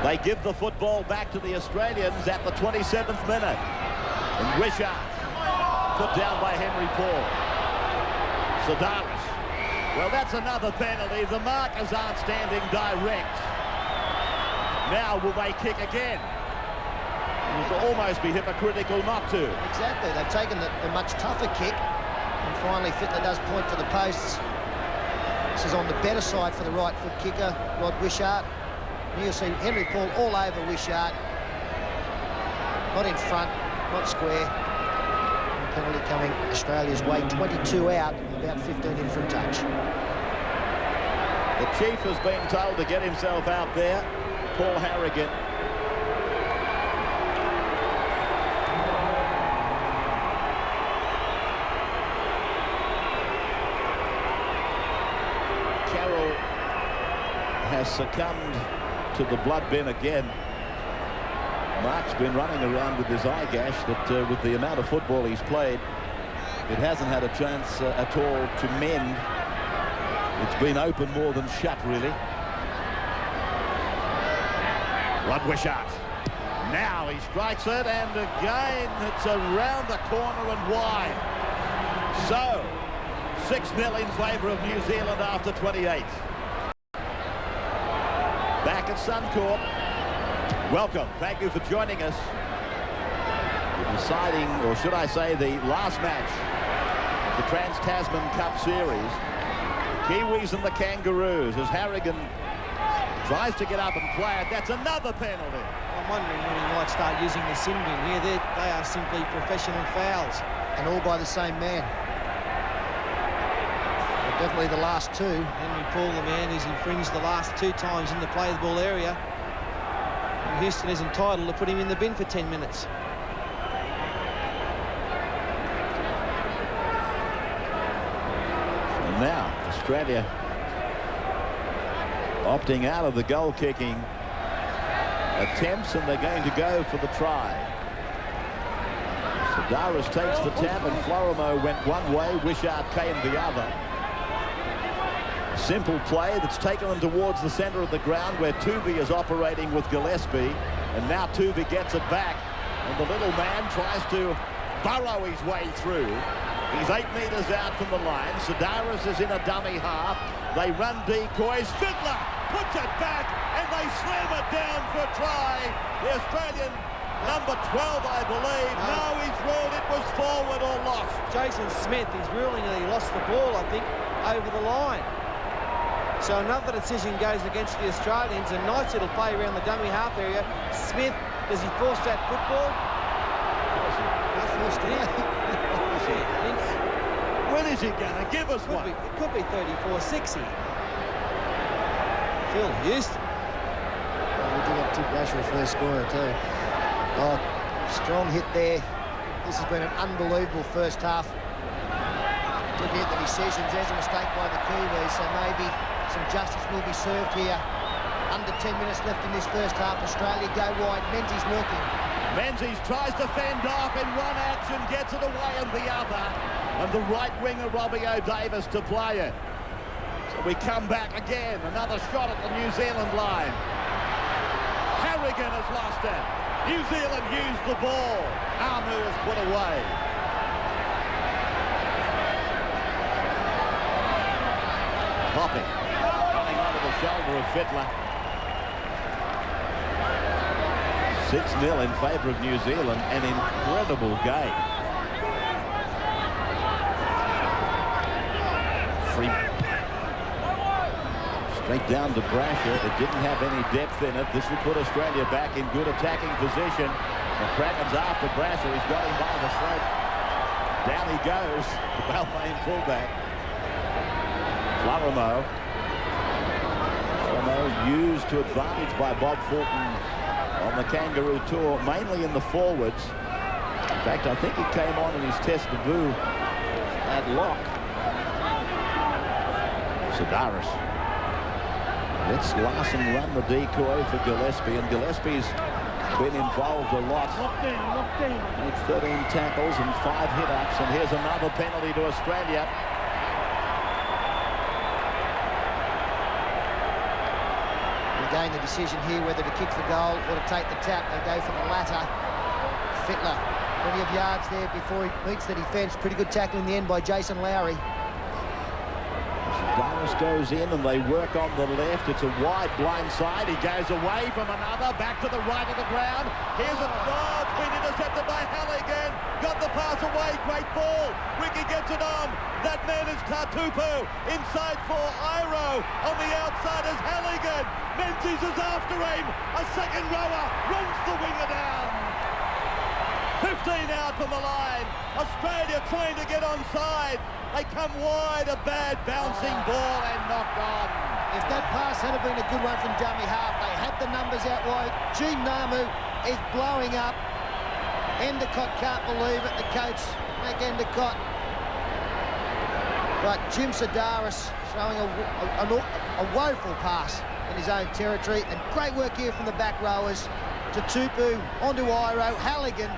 they give the football back to the Australians at the 27th minute. And Wishart put down by Henry Paul. Sadaras. Well, that's another penalty. The markers aren't standing direct. Now will they kick again? It would almost be hypocritical not to. Exactly. They've taken the much tougher kick. And finally, Fittler does point to the posts. This is on the better side for the right foot kicker, Rod Wishart. And you'll see Henry Paul all over Wishart. Not in front, not square. Penalty coming Australia's way, 22 out, about 15 in from touch. The chief has been told to get himself out there, Paul Harrigan. Carroll has succumbed to the blood bin again. Mark's been running around with his eye gash that with the amount of football he's played, it hasn't had a chance at all to mend. It's been open more than shut, really. Rod Wishart. Now he strikes it, and again it's around the corner and wide. So, 6-0 in favour of New Zealand after 28. Back at Suncorp. Welcome. Thank you for joining us. The deciding, or should I say, the last match of the Trans-Tasman Cup Series. Kiwis and the Kangaroos as Harrigan tries to get up and play it. That's another penalty. I'm wondering when he might start using the sin bin here. They are simply professional fouls. And all by the same man. Well, definitely the last two. Henry Paul, the man who's infringed the last 2 times in the play the ball area. And Houston is entitled to put him in the bin for 10 minutes. And now Australia opting out of the goal-kicking attempts, and they're going to go for the try. Sidaris takes the tap, and Florimo went one way, Wishart came the other. Simple play that's taken them towards the centre of the ground where Tuvey is operating with Gillespie, and now Tuvey gets it back, and the little man tries to burrow his way through. He's 8 metres out from the line. Sidaris is in a dummy half. They run decoys. Fittler puts it back, and they slam it down for a try. The Australian number 12, I believe. Now he's ruled it was forward or lost. Jason Smith is ruling that he lost the ball, I think, over the line. So another decision goes against the Australians. A nice little play around the dummy half area. Smith, does he force that football? When is he going to give us one? It could be 34-60. Phil Houston. We did have Tim Brasher first scorer too. Oh, strong hit there. This has been an unbelievable first half. Looking at the decisions, there's a mistake by the Kiwis, so maybe some justice will be served here. Under 10 minutes left in this first half. Australia go wide. Menzies looking. Menzies tries to fend off in one action, gets it away in the other, and the right winger Robbie O'Davis to play it. So we come back again, another shot at the New Zealand line. Harrigan has lost it. New Zealand used the ball. Amu is put away. Hopping, running onto the shoulder of Fittler. 6-0 in favour of New Zealand. An incredible game. Free. Straight down to Brasher. It didn't have any depth in it. This will put Australia back in good attacking position. The Kraken's after Brasher. He's got him by the throat. Down he goes. The Balmain fullback. Florimo used to advantage by Bob Fulton on the Kangaroo tour, mainly in the forwards. In fact, I think he came on in his test debut at lock. Sidaris lets Larson run the decoy for Gillespie, and Gillespie's been involved a lot. Made 13 tackles and 5 hit-ups, and here's another penalty to Australia. Again, the decision here whether to kick the goal or to take the tap. They go for the latter. Fittler, plenty of yards there before he meets the defence. Pretty good tackle in the end by Jason Lowry. Sidaris goes in and they work on the left. It's a wide blind side. He goes away from another, back to the right of the ground. Here's a throw. It's been intercepted by Halligan. Got the pass away. Great ball. Ricky gets it on. That man is Tatupu. Inside for Iro. On the outside is Halligan. Menzies is after him. A second rower runs the winger down. 15 out from the line. Australia trying to get onside. They come wide, a bad bouncing ball and knocked on. If that pass had been a good one from dummy half, they had the numbers out wide. Gene Namu is blowing up. Endicott can't believe it. The coach, Mac Endicott. But Jim Sedaris showing a woeful pass in his own territory. And great work here from the back rowers to Tupu, onto Iro, Halligan,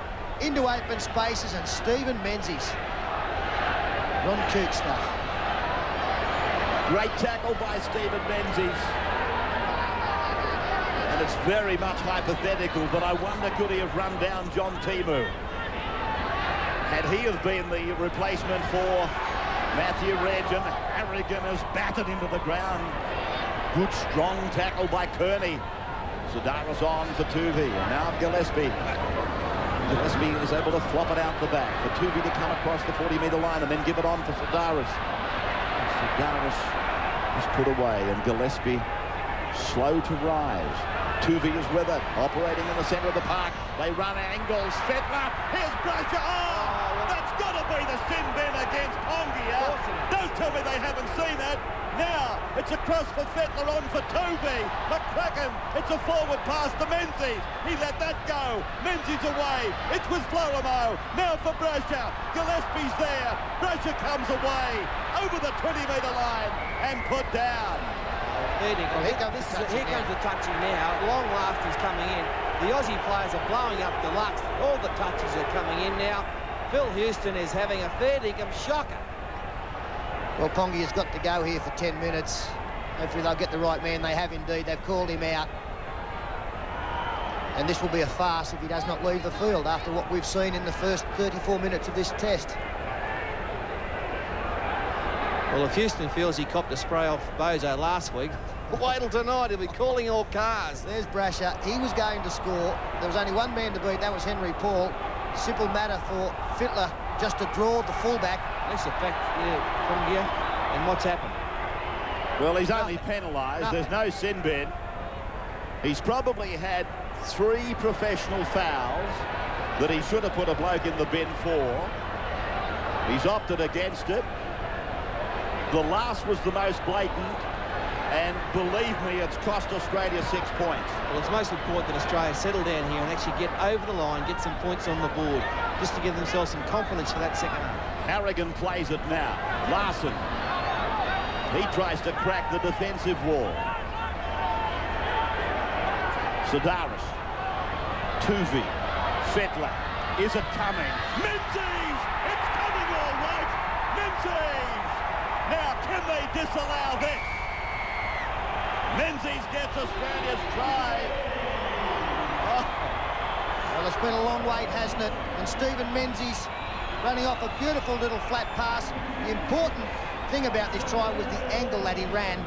into open spaces, and Stephen Menzies. Ron Coote stuff. Great tackle by Stephen Menzies. And it's very much hypothetical, but I wonder, could he have run down John Timu? Had he have been the replacement for Matthew Reg, and Harrigan has battered him to the ground. Good, strong tackle by Kearney. Sedaris on for Tuvi, and now Gillespie. Gillespie is able to flop it out the back for Tuvi to come across the 40-metre line and then give it on for Sedaris. Sedaris is put away, and Gillespie slow to rise. Tuvi is with it, operating in the centre of the park. They run angles. Fettler, here's Brasher. Oh, that's got to be the sin bin against Pongia. Don't tell me they haven't seen that. Now, it's across for Fettler, on for Tuvi. McCracken, it's a forward pass to Menzies. He let that go. Menzies away. It was Florimo. Now for Brasher. Gillespie's there. Brasher comes away over the 20-metre line and put down. Here comes the touching now. Long last is coming in. The Aussie players are blowing up Deluxe. All the touches are coming in now. Phil Houston is having a fair dinkum shocker. Well, Pongi has got to go here for 10 minutes. Hopefully they'll get the right man. They have indeed. They've called him out. And this will be a farce if he does not leave the field after what we've seen in the first 34 minutes of this test. Well, if Houston feels he copped a spray off Bozo last week, wait till tonight. He'll be calling all cars. There's Brasher. He was going to score. There was only one man to beat. That was Henry Paul. Simple matter for Fittler just to draw the fullback. That's a fact, from here. And what's happened? Well, he's only penalised. There's no sin bin. He's probably had 3 professional fouls that he should have put a bloke in the bin for. He's opted against it. The last was the most blatant, and believe me, it's cost Australia 6 points. Well, it's most important that Australia settle down here and actually get over the line, get some points on the board, just to give themselves some confidence for that second half. Harrigan plays it now. Larson. He tries to crack the defensive wall. Sedaris. Tuvi. Fettler. Is it coming? Menzies! It's coming all right! Menzies! Now, can they disallow this? Menzies gets Australia's try. Oh. Well, it's been a long wait, hasn't it? And Stephen Menzies running off a beautiful little flat pass. The important thing about this try was the angle that he ran.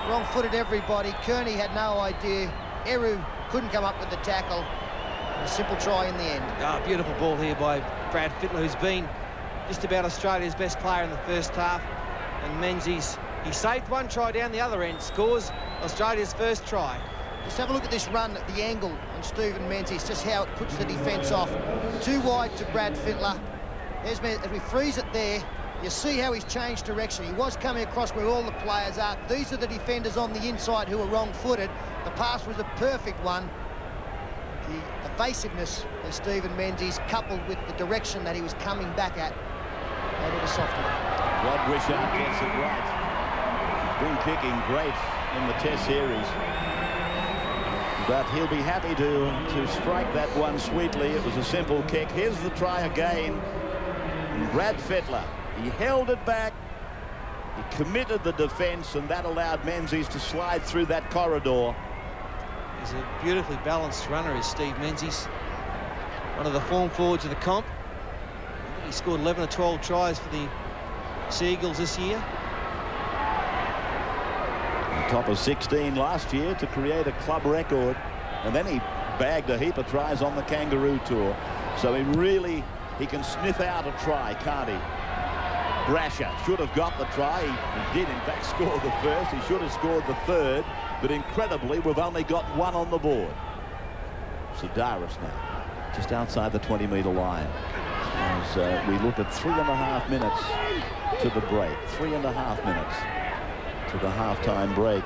Wrong-footed everybody. Kearney had no idea. Eru couldn't come up with the tackle. A simple try in the end. Oh, beautiful ball here by Brad Fittler, who's been just about Australia's best player in the first half. And Menzies, he saved one try down the other end, scores Australia's first try. Just have a look at this run at the angle on Stephen Menzies, just how it puts the defence off. Too wide to Brad Fittler. As we freeze it there, you see how he's changed direction. He was coming across where all the players are. These are the defenders on the inside who are wrong-footed. The pass was a perfect one. The evasiveness of Stephen Menzies, coupled with the direction that he was coming back at, made it a soft one. Rod Wishart gets it right. He's been kicking great in the Test series. But he'll be happy to strike that one sweetly. It was a simple kick. Here's the try again. And Brad Fittler, he held it back. He committed the defence, and that allowed Menzies to slide through that corridor. He's a beautifully balanced runner, is Steve Menzies. One of the form forwards of the comp. I think he scored 11 or 12 tries for the Seagulls this year. On top of 16 last year to create a club record. And then he bagged a heap of tries on the Kangaroo Tour. So he can sniff out a try, can't he? Brasher should have got the try. He did, in fact, score the first. He should have scored the third. But incredibly, we've only got one on the board. Sedaris now. just outside the 20-metre line. As we look at 3.5 minutes to the break. 3.5 minutes to the halftime break.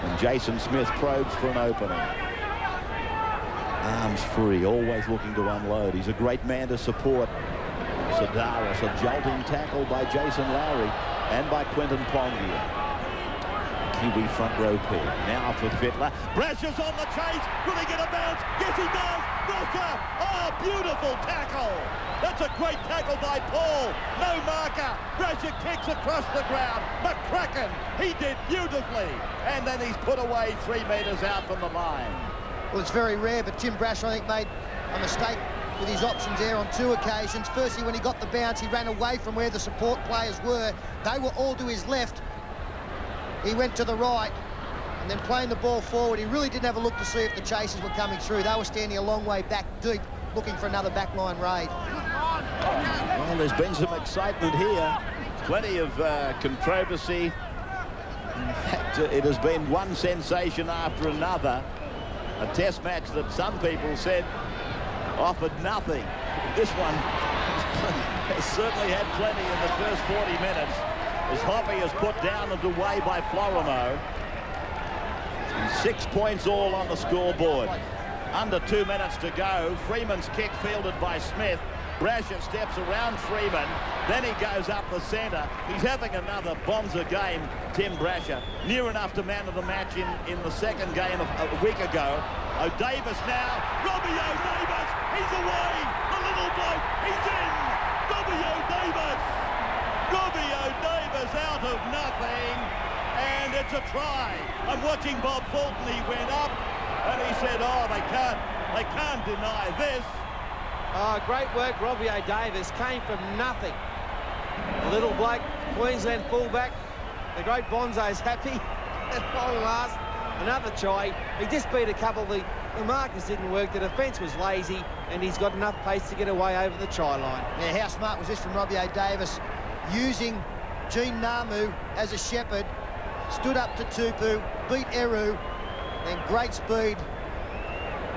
And Jason Smith probes for an opening. Arms free, always looking to unload. He's a great man to support Sidaris. A jolting tackle by Jason Lowry and by Quentin Pongia. Kiwi front row pair. Now for Fittler. Brasher's on the chase. Will he get a bounce? Yes, he does. Brasher. Oh, beautiful tackle. That's a great tackle by Paul. No marker. Brasher kicks across the ground. McCracken, he did beautifully. And then he's put away 3 metres out from the line. Well, it's very rare, but Tim Brasher, I think, made a mistake with his options there on 2 occasions. Firstly, when he got the bounce, he ran away from where the support players were. They were all to his left. He went to the right, and then playing the ball forward, he really didn't have a look to see if the chasers were coming through. They were standing a long way back deep, looking for another backline raid. Well, there's been some excitement here. Plenty of controversy. In fact, it has been one sensation after another. A test match that some people said offered nothing. This one has certainly had plenty in the first 40 minutes. As Hoppy is put down and away by Florimo. And 6 points all on the scoreboard. Under 2 minutes to go. Freeman's kick fielded by Smith. Brasher steps around Freeman. Then he goes up the centre. He's having another bonza game, Tim Brasher. Near enough to man of the match in the second game a week ago. O'Davis now. Robbie O'Davis. He's away. The little bloke. He's in. Robbie O'Davis. Robbie O'Davis out of nothing, and it's a try. I'm watching Bob Fulton. He went up, and he said, "Oh, they can't deny this." Oh, great work, Robbie O'Davis. Came from nothing. The little bloke, Queensland fullback. The great Bonzo's happy at long last. Another try. He just beat a couple. The markers didn't work. The defence was lazy, and he's got enough pace to get away over the try line. Yeah, how smart was this from Robbie O'Davis? Using Gene Namu as a shepherd, stood up to Tupu, beat Eru, then great speed.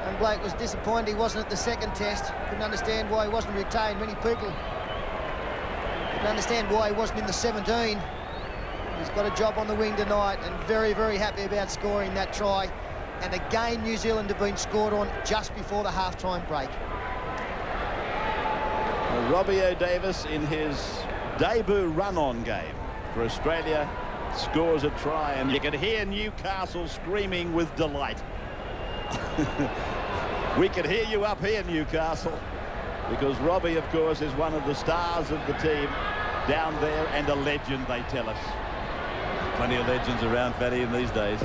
And Blake was disappointed he wasn't at the second test. Couldn't understand why he wasn't retained. Many people couldn't understand why he wasn't in the 17. He's got a job on the wing tonight, and very, very happy about scoring that try. And again, New Zealand have been scored on just before the halftime break. Well, Robbie O'Davis in his debut run-on game for Australia scores a try, and you can hear Newcastle screaming with delight. We can hear you up here, Newcastle, because Robbie, of course, is one of the stars of the team down there, and a legend, they tell us. Plenty of legends around, Fatty, in these days.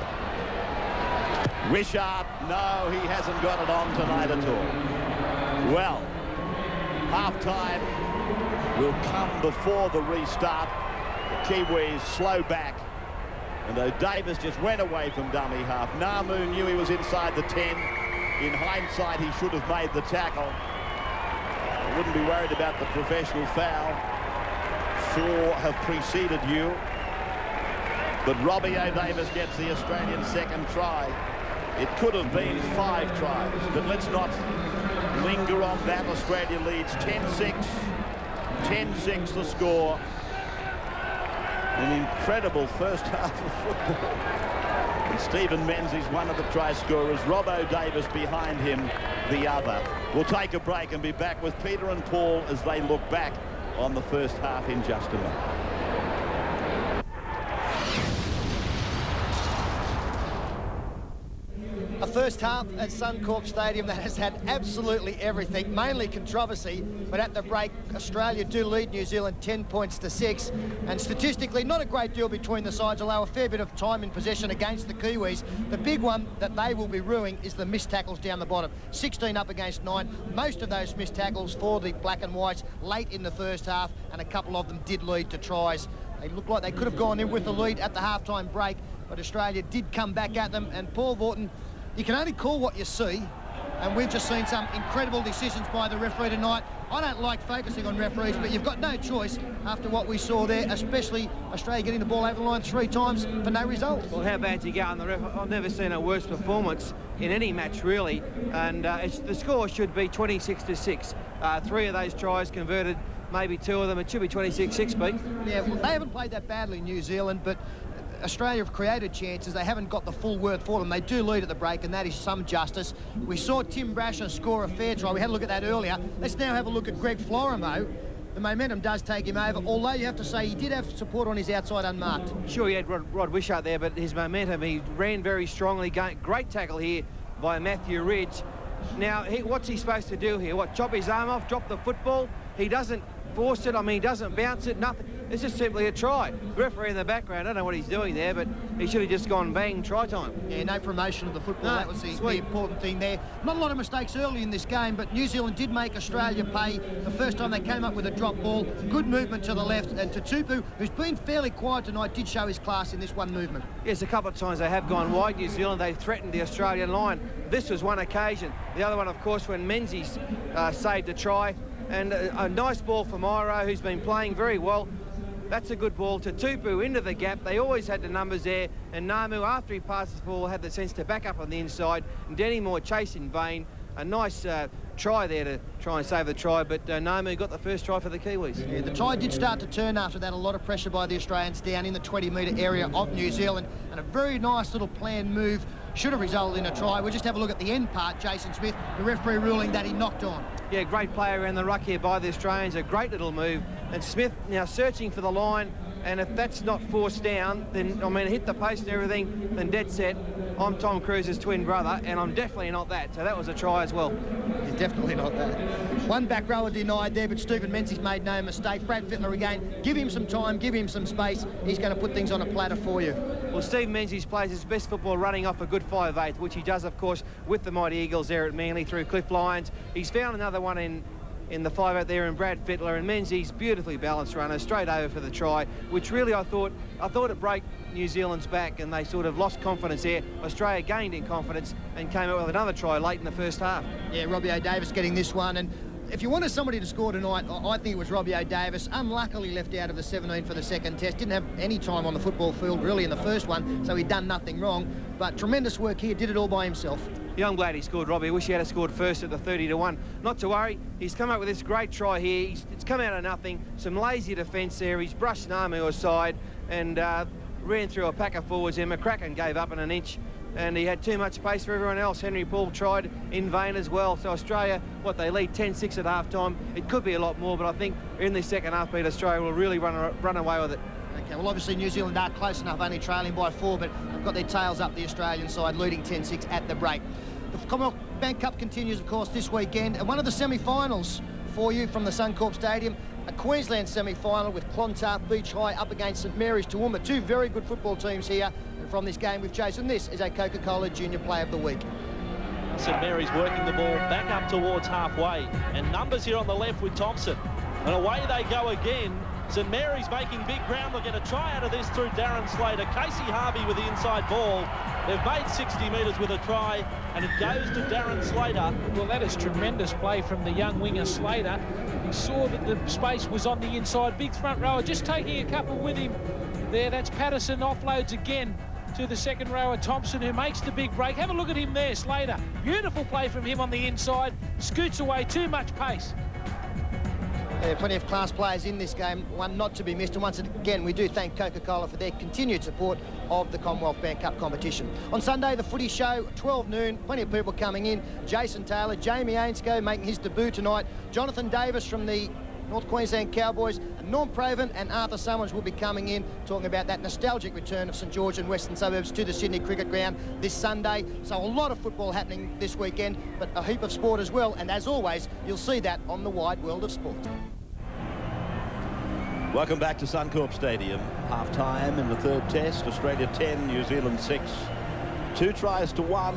Wishart, no, he hasn't got it on tonight at all. Well, half-time will come before the restart. The Kiwis slow back, and O'Davis just went away from dummy half. Namu knew he was inside the 10. In hindsight, he should have made the tackle. I wouldn't be worried about the professional foul. 4 have preceded you. But Robbie O'Davis gets the Australian second try. It could have been 5 tries, but let's not linger on that. Australia leads 10-6. 10-6 the score. An incredible first half of football. And Stephen Menzies, one of the try scorers. Rob O'Davis behind him, the other. We'll take a break and be back with Peter and Paul as they look back on the first half in just a moment. A first half at Suncorp Stadium that has had absolutely everything, mainly controversy, but at the break, Australia do lead New Zealand 10 points to 6, and statistically not a great deal between the sides, although a fair bit of time in possession against the Kiwis. The big one that they will be ruining is the missed tackles down the bottom. 16 up against 9. Most of those missed tackles for the Black and Whites late in the first half, and a couple of them did lead to tries. They looked like they could have gone in with the lead at the halftime break, but Australia did come back at them, and Paul Vaughton, you can only call what you see, and we've just seen some incredible decisions by the referee tonight. I don't like focusing on referees, but you've got no choice after what we saw there, especially Australia getting the ball over the line 3 times for no result. Well, how bad's he going? I've never seen a worse performance in any match, really. And the score should be 26-6. 3 of those tries converted, maybe 2 of them. It should be 26-6, Pete. Yeah, well, they haven't played that badly, New Zealand, but Australia have created chances. They haven't got the full worth for them. They do lead at the break, and that is some justice. We saw Tim Brasher score a fair try. We had a look at that earlier. Let's now have a look at Greg Florimo. The momentum does take him over, although you have to say he did have support on his outside unmarked. Sure, he had Rod Wishart there, but his momentum, he ran very strongly. Great tackle here by Matthew Ridge. Now, what's he supposed to do here? What, chop his arm off, drop the football? He doesn't force it. I mean, he doesn't bounce it, nothing. It's just simply a try. The referee in the background, I don't know what he's doing there, but he should have just gone bang, try time. Yeah, no promotion of the football. No, that was the important thing there. Not a lot of mistakes early in this game, but New Zealand did make Australia pay the first time they came up with a drop ball. Good movement to the left, and Tutupu, who's been fairly quiet tonight, did show his class in this one movement. Yes, a couple of times they have gone wide, New Zealand. They've threatened the Australian line. This was one occasion. The other one, of course, when Menzies saved a try. And a nice ball for Myro, who's been playing very well. That's a good ball to Tupu into the gap. They always had the numbers there. And Namu, after he passes the ball, had the sense to back up on the inside. And Danny Moore chased in vain. A nice try there to try and save the try, but Namu got the first try for the Kiwis. Yeah, the tide did start to turn after that. A lot of pressure by the Australians down in the 20-metre area of New Zealand. And a very nice little planned move should have resulted in a try. We'll just have a look at the end part. Jason Smith, the referee ruling that he knocked on. Yeah, great play around the ruck here by the Australians. A great little move. And Smith now searching for the line. And if that's not forced down, then, I mean, hit the post and everything, then dead set. I'm Tom Cruise's twin brother, and I'm definitely not that. So that was a try as well. You're definitely not that. One back rower denied there, but Stephen Menzies made no mistake. Brad Fittler again. Give him some time, give him some space. He's going to put things on a platter for you. Well, Steve Menzies plays his best football running off a good 5/8, which he does, of course, with the Mighty Eagles there at Manly through Cliff Lyons. He's found another one in the 5/8 there in Brad Fittler, and Menzies, beautifully balanced runner, straight over for the try, which really I thought it broke New Zealand's back, and they sort of lost confidence there. Australia gained in confidence and came out with another try late in the first half. Yeah, Robbie O'Davis getting this one, and if you wanted somebody to score tonight, I think it was Robbie O'Davis. Unluckily left out of the 17 for the second test. Didn't have any time on the football field really in the first one, so he'd done nothing wrong. But tremendous work here, did it all by himself. Yeah, I'm glad he scored, Robbie. I wish he had scored first at the 30-1. Not to worry, he's come up with this great try here. It's come out of nothing. Some lazy defence there. He's brushed Namu aside and ran through a pack of forwards there. McCracken gave up in an inch, and he had too much space for everyone else. Henry Paul tried in vain as well. So Australia, they lead 10-6 at half-time. It could be a lot more, but I think in the second half, Australia will really run away with it. Okay, well, obviously New Zealand are close enough, only trailing by 4, but they've got their tails up the Australian side, leading 10-6 at the break. The Commonwealth Bank Cup continues, of course, this weekend, and one of the semi-finals for you from the Suncorp Stadium, a Queensland semi-final with Clontarf Beach High up against St Mary's Toowoomba. Two very good football teams here, and from this game we've chosen this as a Coca-Cola Junior Player of the Week. St Mary's working the ball back up towards halfway, and numbers here on the left with Thompson. And away they go again. St Mary's making big ground. They'll get a try out of this through Darren Slater. Casey Harvey with the inside ball. They've made 60 metres with a try, and it goes to Darren Slater. Well, that is tremendous play from the young winger Slater. He saw that the space was on the inside. Big front rower just taking a couple with him there. That's Patterson, offloads again to the second rower Thompson, who makes the big break. Have a look at him there, Slater. Beautiful play from him on the inside. Scoots away, too much pace. Yeah, plenty of class players in this game, one not to be missed. And once again, we do thank Coca-Cola for their continued support of the Commonwealth Bank Cup competition. On Sunday, the footy show, 12 noon, plenty of people coming in. Jason Taylor, Jamie Ainscough making his debut tonight. Jonathan Davis from the North Queensland Cowboys, and Norm Praven and Arthur Summers will be coming in, talking about that nostalgic return of St George and Western Suburbs to the Sydney Cricket Ground this Sunday. So a lot of football happening this weekend, but a heap of sport as well. And as always, you'll see that on the Wide World of Sport. Welcome back to Suncorp Stadium. Half-time in the third test. Australia 10, New Zealand 6. 2 tries to 1,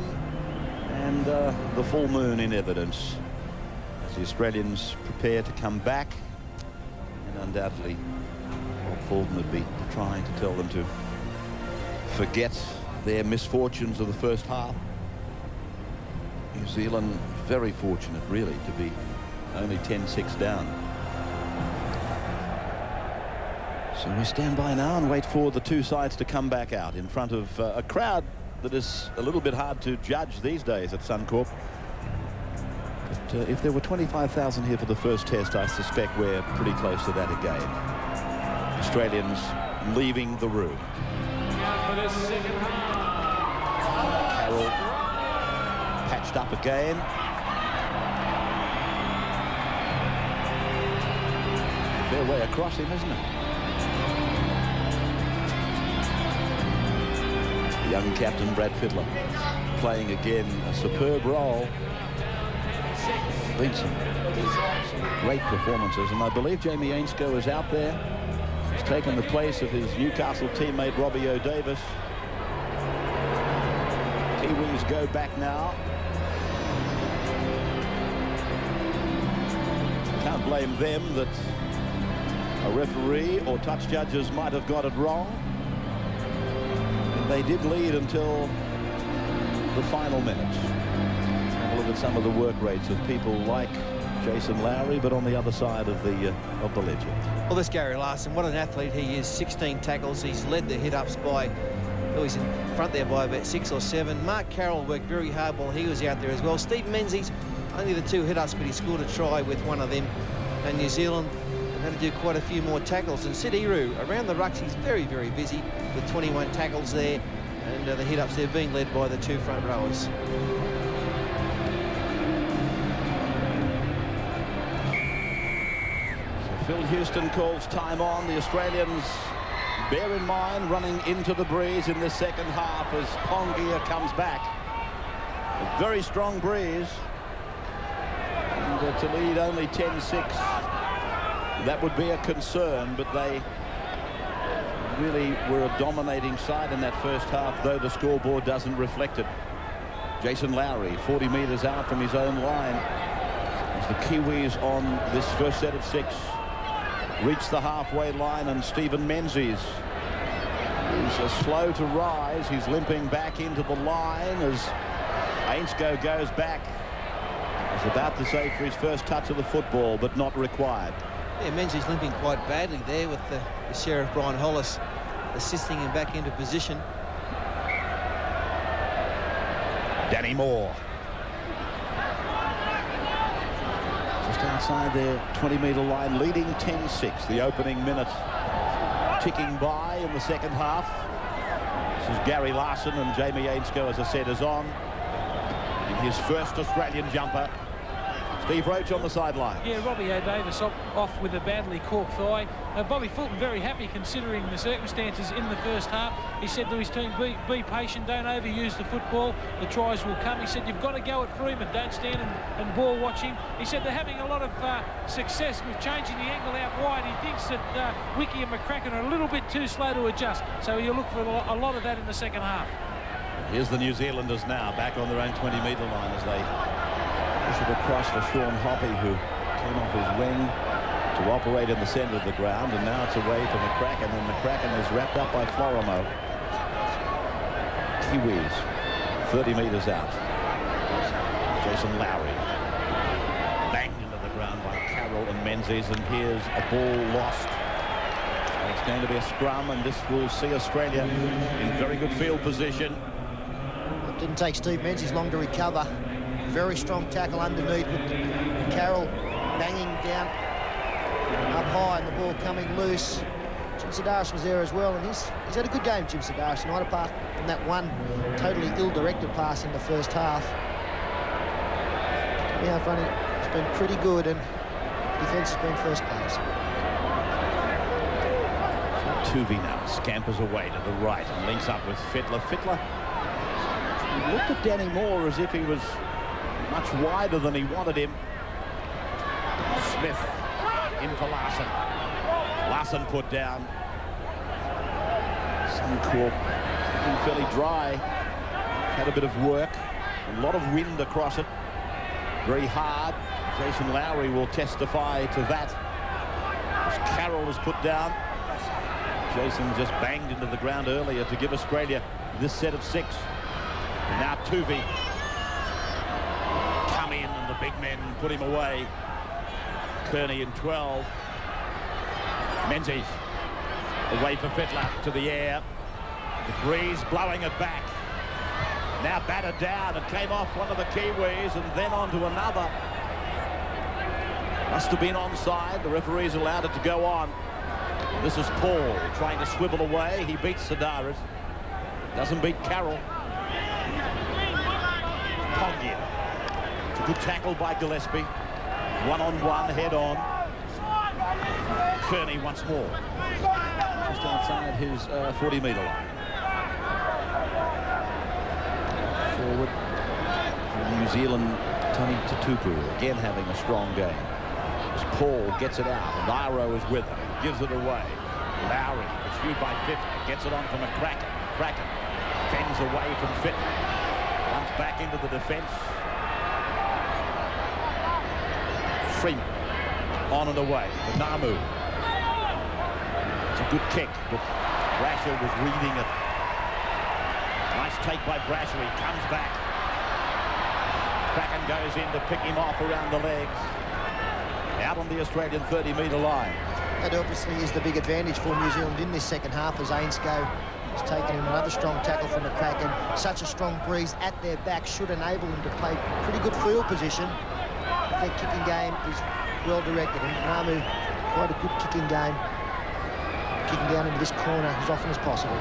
and the full moon in evidence as the Australians prepare to come back. And undoubtedly, Bob Fulton would be trying to tell them to forget their misfortunes of the first half. New Zealand very fortunate, really, to be only 10-6 down. So we stand by now and wait for the two sides to come back out in front of a crowd that is a little bit hard to judge these days at Suncorp. But if there were 25,000 here for the first test, I suspect we're pretty close to that again. Australians leaving the room. Carroll patched up again. Fair way across him, isn't it? Young captain Brad Fittler playing again a superb role. Been some great performances, and I believe Jamie Ainscough is out there. He's taken the place of his Newcastle teammate Robbie O'Davis. Kiwis go back now. Can't blame them that a referee or touch judges might have got it wrong. And they did lead until the final minutes. Have a look at some of the work rates of people like Jason Lowry, but on the other side of the ledger. Well, this Gary Larson, what an athlete he is. 16 tackles. He's led the hit-ups by, oh, he's in front there by about 6 or 7. Mark Carroll worked very hard while he was out there as well. Steve Menzies, only the 2 hit-ups, but he scored a try with one of them. And New Zealand had to do quite a few more tackles. And Sid Eru, around the rucks, he's very, very busy with 21 tackles there. And the hit-ups, they're being led by the 2 front rowers. Phil Houston calls time on. The Australians, bear in mind, running into the breeze in the second half as Pongia comes back. A very strong breeze. And to lead only 10-6, that would be a concern, but they really were a dominating side in that first half, though the scoreboard doesn't reflect it. Jason Lowry, 40 metres out from his own line, as the Kiwis on this first set of 6 reach the halfway line, and Stephen Menzies is slow to rise. He's limping back into the line as Ainscough goes back. He's about to say for his first touch of the football, but not required. Yeah, Menzies limping quite badly there with the Sheriff Brian Hollis assisting him back into position. Danny Moore. Outside their 20-metre line, leading 10-6. The opening minute ticking by in the second half. This is Gary Larson, and Jamie Ainscough, as I said, is on in his first Australian jumper. Steve Roach on the sideline. Yeah, Robbie O'Davis off with a badly corked thigh. Bobby Fulton very happy considering the circumstances in the first half. He said to his team, be patient, don't overuse the football, the tries will come. He said, you've got to go at Freeman, don't stand and ball watch him. He said they're having a lot of success with changing the angle out wide. He thinks that Wiki and McCracken are a little bit too slow to adjust, so he'll look for a lot of that in the second half. Here's the New Zealanders now, back on their own 20-metre line as they push it across for Sean Hoppy, who came off his wing to operate in the centre of the ground, and now it's away to McCracken, and McCracken is wrapped up by Florimo. Kiwis 30 metres out. Jason Lowry banged into the ground by Carroll and Menzies, and here's a ball lost. So it's going to be a scrum, and this will see Australia in very good field position. It didn't take Steve Menzies long to recover. Very strong tackle underneath with Carroll banging down up high and the ball coming loose. Jim Sedaris was there as well, and he's had a good game, Jim Sedaris tonight, apart from that one totally ill-directed pass in the first half. Yeah, front it's been pretty good, and defence has been first class. Tuvi now scampers away to the right and links up with Fittler. Fittler looked at Danny Moore as if he was much wider than he wanted him. Smith in for Larson. Larson put down. Suncorp looking fairly dry. Had a bit of work. A lot of wind across it. Very hard. Jason Lowry will testify to that. As Carroll is put down. Jason just banged into the ground earlier to give Australia this set of 6. And now Tuvi. big men put him away. Kearney in 12. Menzies away for Fittler to the air. The breeze blowing it back. Now battered down. It came off one of the Kiwis and then onto another. Must have been onside. The referee's allowed it to go on. This is Paul trying to swivel away. He beats Sidaris. Doesn't beat Carroll. Pongia. It's a good tackle by Gillespie. One-on-one, head-on. Kearney once more. Just outside his 40-metre line. Forward for New Zealand, Tony Tutupu, again having a strong game. As Paul gets it out, and Iro is with him. Gives it away. Lowry, pursued by Fittler, gets it on from McCracken. McCracken fends away from Fittler. Runs back into the defence. Freeman on and away for Namu. It's a good kick, but Brasher was reading it. Nice take by Brasher. He comes back. Kraken goes in to pick him off around the legs. Out on the Australian 30-metre line. That obviously is the big advantage for New Zealand in this second half, as Ainscough has taken in another strong tackle from McCracken. Such a strong breeze at their back should enable them to play pretty good field position. Their kicking game is well directed, and Namu, quite a good kicking game. Kicking down into this corner as often as possible.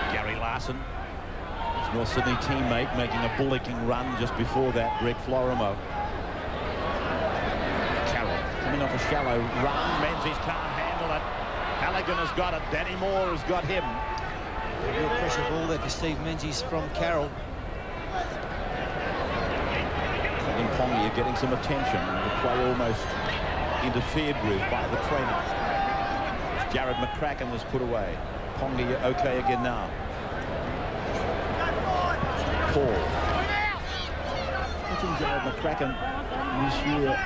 Gary Larson, his North Sydney teammate, making a bullocking run just before that. Greg Florimo. Carroll coming off a shallow run. Menzies can't handle it. Halligan has got it. Danny Moore has got him. A real pressure ball there for Steve Menzies from Carroll. And Pongia getting some attention. The play almost interfered with by the trainer. Jared McCracken was put away. Pongia okay again now. Paul. Watching Jared McCracken this year,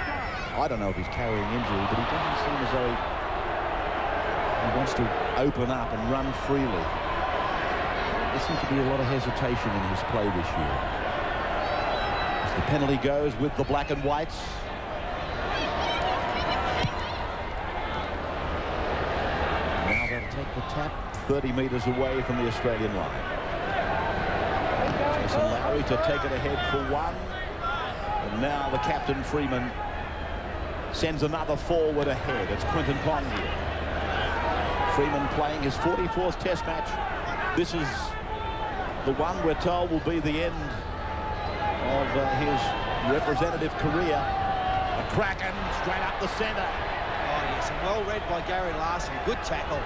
I don't know if he's carrying injury, but he doesn't seem as though he wants to open up and run freely. There seems to be a lot of hesitation in his play this year. As the penalty goes with the black and whites. Now they'll take the tap 30 metres away from the Australian line. Jason Lowry to take it ahead for one. And now the captain, Freeman, sends another forward ahead. It's Quinton Pongia. Freeman playing his 44th Test match. This is the one we're told will be the end of his representative career. McCracken straight up the centre. Oh, yes, and well read by Gary Larson. Good tackle.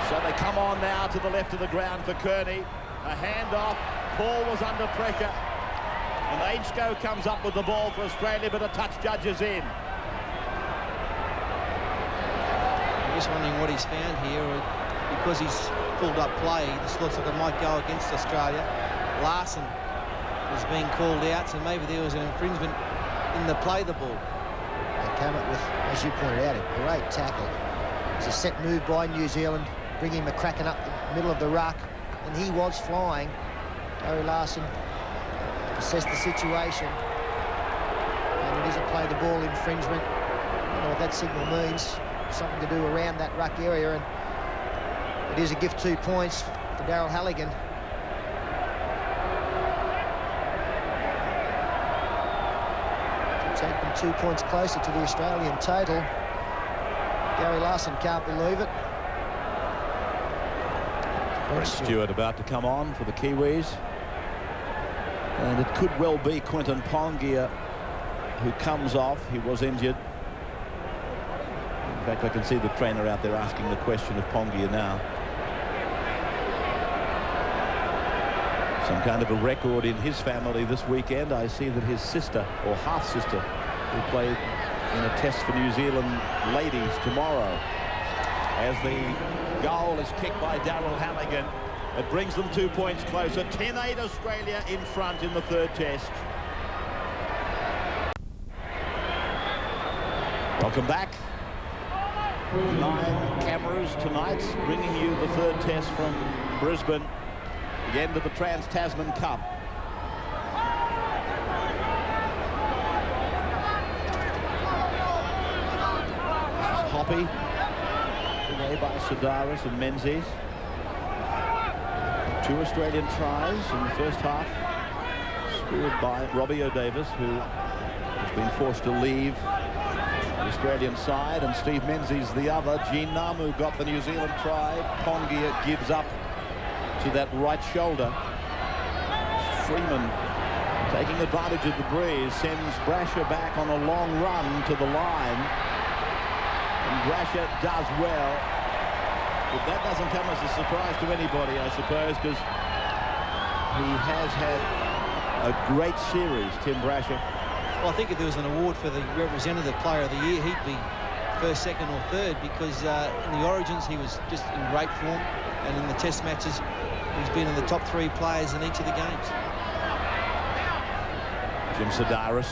So they come on now to the left of the ground for Kearney. A handoff. Paul was under pressure. And Ainscough comes up with the ball for Australia, but a touch judge is in. I'm just wondering what he's found here, because he's pulled up play. This looks like it might go against Australia. Larson was being called out, so maybe there was an infringement in the play the ball. They came up with, as you pointed out, a great tackle. It's a set move by New Zealand, bringing McCracken up the middle of the ruck, and he was flying. Gary Larson assessed the situation, and it is a play the ball infringement. I don't know what that signal means. Something to do around that ruck area, and it is a gift 2 points for Daryl Halligan. To take them 2 points closer to the Australian total. Gary Larson can't believe it. Brett Stewart about to come on for the Kiwis. And it could well be Quinton Pongia who comes off. He was injured. In fact, I can see the trainer out there asking the question of Pongia now. Some kind of a record in his family this weekend. I see that his sister, or half-sister, will play in a test for New Zealand ladies tomorrow. As the goal is kicked by Daryl Halligan, it brings them 2 points closer. 10-8 Australia in front in the third test. Welcome back. 9 cameras tonight, bringing you the third test from Brisbane, the end of the Trans-Tasman Cup. Poppy, away by Sidaris and Menzies. 2 Australian tries in the first half, scored by Robbie O'Davis, who has been forced to leave the Australian side, and Steve Menzies the other. Gene Namu got the New Zealand try. Pongia gives up to that right shoulder. Freeman, taking advantage of the breeze, sends Brasher back on a long run to the line. And Brasher does well. But that doesn't come as a surprise to anybody, I suppose, because he has had a great series, Tim Brasher. Well, I think if there was an award for the representative player of the year, he'd be first, second or third, because in the Origins he was just in great form, and in the Test matches he's been in the top 3 players in each of the games. Jim Sidaris.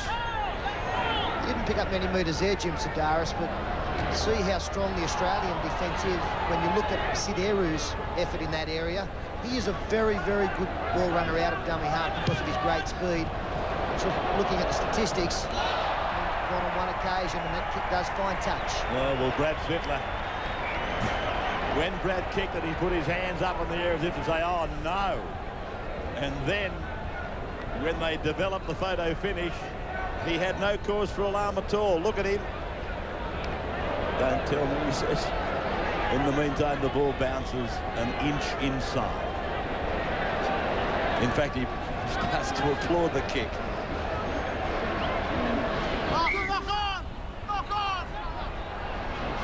He didn't pick up many metres there, Jim Sidaris, but you can see how strong the Australian defence is when you look at Sid Eru's effort in that area. He is a very, very good ball runner out of dummy half because of his great speed. So looking at the statistics, gone on one occasion, and that kick does find touch. Well, Brad Fittler, when Brad kicked it, he put his hands up in the air as if to say, oh no. And then when they developed the photo finish, he had no cause for alarm at all. Look at him. Don't tell me, he says. In the meantime, the ball bounces an inch inside. In fact, he starts to applaud the kick.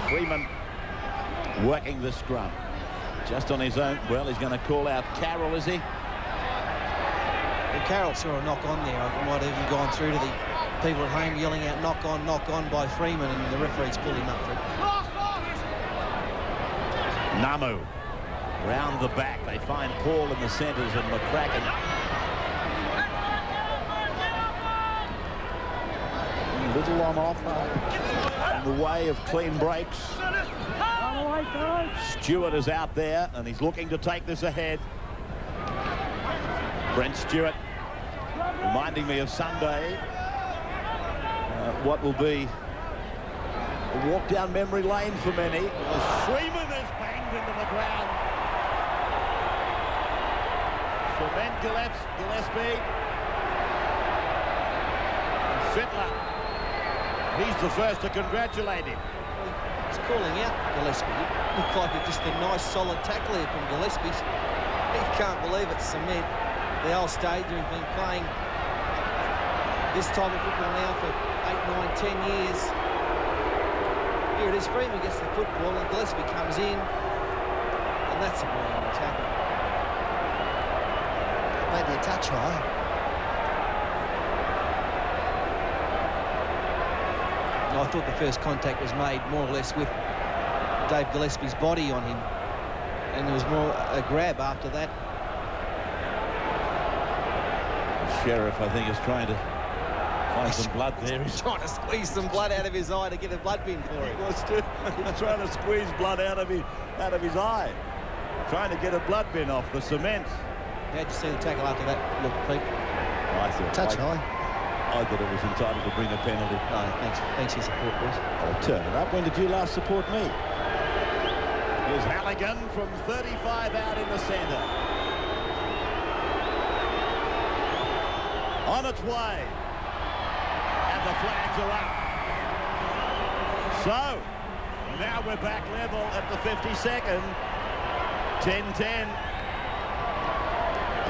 Freeman working the scrum. Just on his own. Well, he's going to call out Carroll, is he? Well, Carroll saw a knock on there. I might have even gone through to the people at home yelling out knock on by Freeman, and the referee's pulled him up for it. Namu round the back. They find Paul in the centres and McCracken. A little on off in the way of clean breaks. Stewart is out there and he's looking to take this ahead. Brent Stewart reminding me of Sunday. What will be a walk down memory lane for many. As Freeman is banged into the ground. Cement Gillespie. Fittler. He's the first to congratulate him. He's calling out Gillespie. It looked like just a nice solid tackle here from Gillespie. He can't believe it's Cement. The old stage who's been playing this type of football now for 8, 9, 10 years. Here it is, Freeman gets the football and Gillespie comes in, and that's a brilliant tackle. Maybe a touch high. I thought the first contact was made more or less with Dave Gillespie's body on him, and there was more a grab after that. Sheriff, I think, is trying to find some blood there. He's trying to squeeze some blood out of his eye to get a blood bin for him. He was trying to squeeze blood out of his eye. Trying to get a blood bin off the Cement. How'd you see the tackle after that look, Pete? I thought Touch high. I thought it was entitled to bring a penalty. No, thanks for your support, boys. I'll turn it up. When did you last support me? Here's Halligan from 35 out in the centre. On its way. And the flags are up. So, now we're back level at the 52nd. 10-10.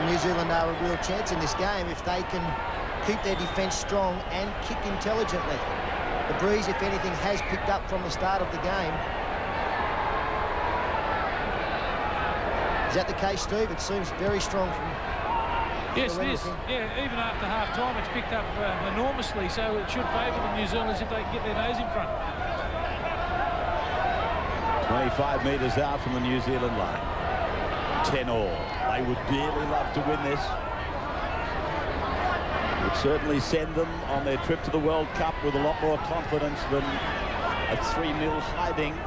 New Zealand are a real chance in this game if they can keep their defence strong and kick intelligently. The breeze, if anything, has picked up from the start of the game. Is that the case, Steve? It seems very strong from... Yes, it is. Yeah, even after half-time, it's picked up enormously, so it should favour the New Zealanders if they can get their nose in front. 25 metres out from the New Zealand line. 10-all. They would dearly love to win this. It would certainly send them on their trip to the World Cup with a lot more confidence than a 3-0 hiding.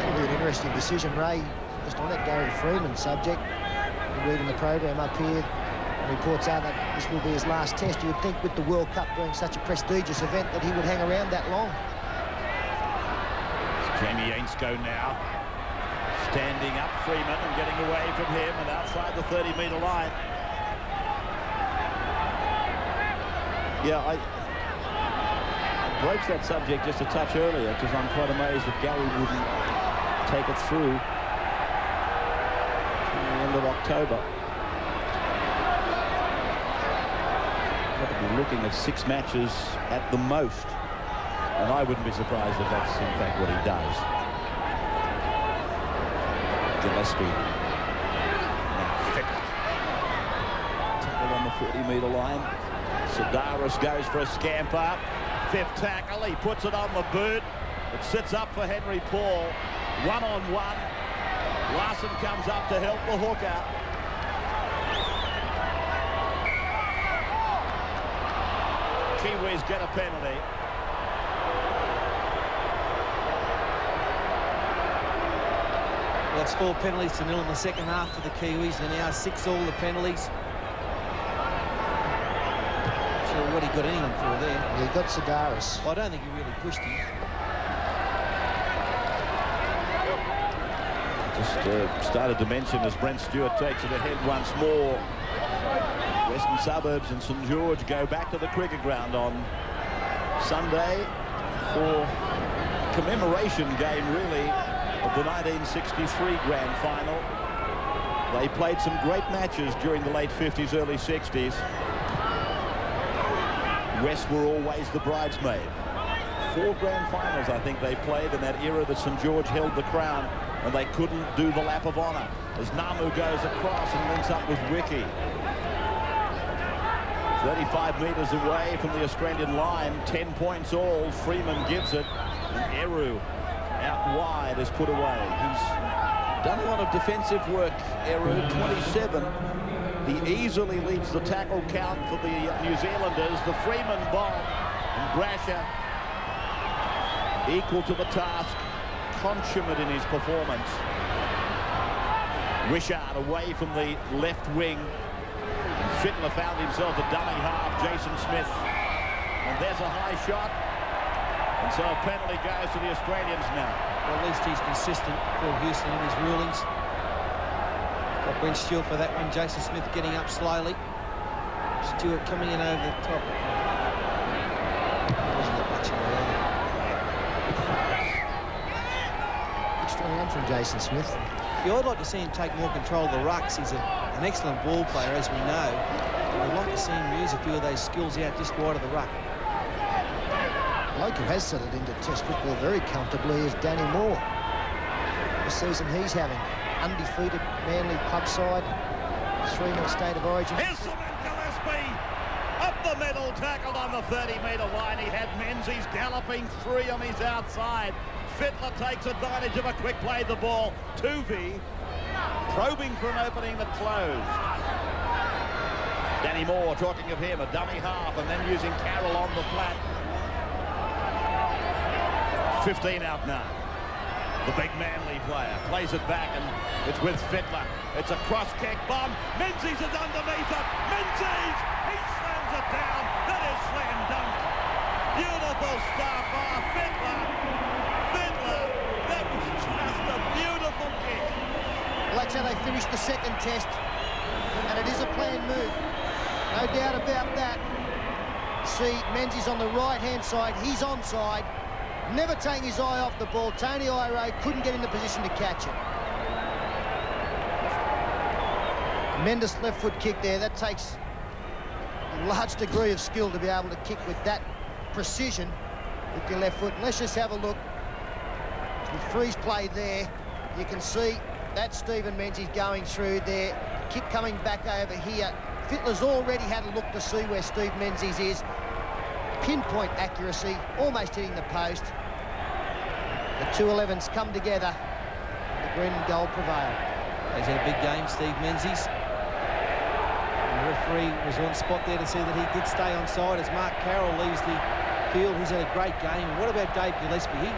Probably an interesting decision, Ray. Just on that Gary Freeman subject, reading the program up here. reports are that this will be his last test. You would think with the World Cup being such a prestigious event that he would hang around that long. It's Jamie Ainscough now. Standing up Freeman and getting away from him and outside the 30-metre line. Yeah, I broached that subject just a touch earlier because I'm quite amazed that Gary wouldn't take it through to the end of October. Got to be looking at 6 matches at the most, and I wouldn't be surprised if that's in fact what he does. Gillespie. Now Fittler. Tackle on the 40-metre line. Sidaris goes for a scamper. 5th tackle. He puts it on the boot. It sits up for Henry Paul. 1-on-1. Larson comes up to help the hooker. Kiwis get a penalty. That's 4 penalties to 0 in the second half for the Kiwis. They're now 6 all the penalties. Not sure what he got anyone for there. He got Sidaris. Well, I don't think he really pushed him. Just started to mention as Brent Stewart takes it ahead once more. Western Suburbs and St George go back to the cricket ground on Sunday for commemoration game, really, of the 1963 Grand Final. They played some great matches during the late 50s, early 60s. West were always the bridesmaid. 4 Grand Finals, I think, they played in that era that St George held the crown, and they couldn't do the lap of honour as Namu goes across and links up with Wiki. 35 metres away from the Australian line, 10 points all. Freeman gives it, and Eru out wide is put away. He's done a lot of defensive work, Eru, 27. He easily leads the tackle count for the New Zealanders. The Freeman bomb, and Brasher equal to the task, consummate in his performance. Wishart away from the left wing. And Fittler found himself a dummy half, Jason Smith. And there's a high shot. And so a penalty goes to the Australians now. Well, at least he's consistent, Paul Houston, in his rulings. Got Brent Stewart for that one. Jason Smith getting up slowly. Stewart coming in over the top. Wasn't that much in there. Extra run from Jason Smith. Yeah, I'd like to see him take more control of the rucks. He's an excellent ball player, as we know. I'd like to see him use a few of those skills out just wide of the ruck. Bloke who has settled into Test football very comfortably is Danny Moore. This season he's having undefeated Manly club side, 3-0 State of Origin. Here's Simon Gillespie up the middle, tackled on the 30-metre line. He had Menzies galloping 3 on his outside. Fittler takes advantage of a quick play the ball. Tuvey probing for an opening that closed. Danny Moore talking of him, a dummy half, and then using Carroll on the flat. 15 out now. The big Manly player plays it back, and it's with Fittler. It's a cross kick bomb. Menzies is underneath it. Menzies! He slams it down. That is slam dunk. Beautiful stuff. Fittler. That was just a beautiful kick. Well, that's how they finished the second test, and it is a planned move. No doubt about that. See, Menzies on the right-hand side. He's onside. Never taking his eye off the ball. Tony Iro couldn't get in the position to catch it. Tremendous left foot kick there. That takes a large degree of skill to be able to kick with that precision with your left foot. And let's just have a look. With freeze play there, you can see that Stephen Menzies going through there. Kick coming back over here. Fittler's already had a look to see where Steve Menzies is. Pinpoint accuracy, almost hitting the post. The 2-11s come together. The green and gold prevail. He's had a big game, Steve Menzies. And the referee was on spot there to see that he did stay on side as Mark Carroll leaves the field. He's had a great game. And what about Dave Gillespie? He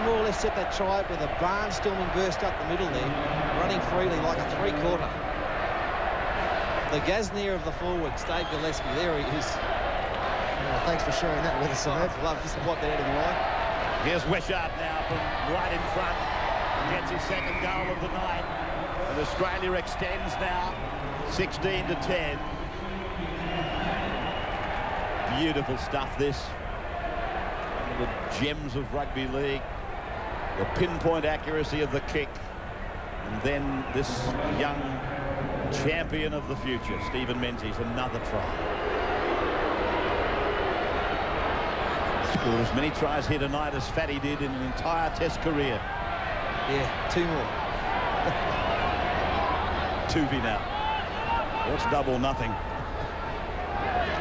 more or less set that try up with a barnstorming burst up the middle there, running freely like a 3-quarter. The Gaznier of the forwards, Dave Gillespie. There he is. Well, thanks for sharing that with us, Ahmed. I'd love just to wipe that out of the line. Here's Wishart now from right in front. Gets his second goal of the night. And Australia extends now 16-10. Beautiful stuff, this. One of the gems of rugby league. The pinpoint accuracy of the kick. And then this young champion of the future, Stephen Menzies, another try. Scored as many tries here tonight as Fatty did in an entire Test career. Yeah, 2 more. Tuvey now. What's double nothing?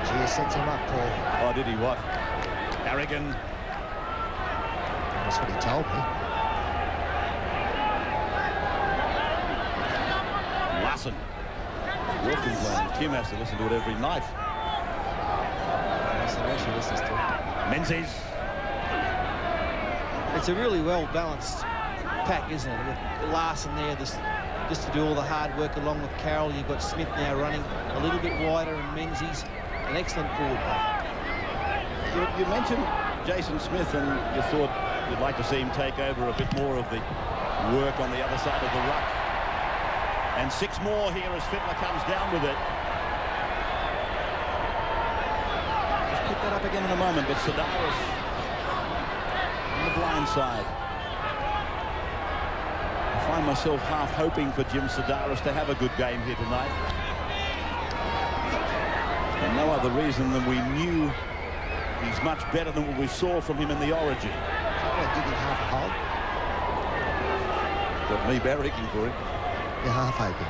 Gee, sets him up, Paul. Oh, did he what? Harrigan. That's what he told me. Larson. Walking playing. Kim has to listen to it every night. That's the way she listens to it. Menzies. It's a really well-balanced pack, isn't it? With Larson there, just to do all the hard work along with Carroll. You've got Smith now running a little bit wider, and Menzies, an excellent forward pack. You mentioned Jason Smith, and you thought you'd like to see him take over a bit more of the work on the other side of the ruck. And 6 more here as Fittler comes down with it. Just pick that up again in a moment, but Sidaris on the blind side. I find myself half hoping for Jim Sidaris to have a good game here tonight. And no other reason than we knew he's much better than what we saw from him in the Origin. Digging half a hole. Got me barracking for him. You're half open.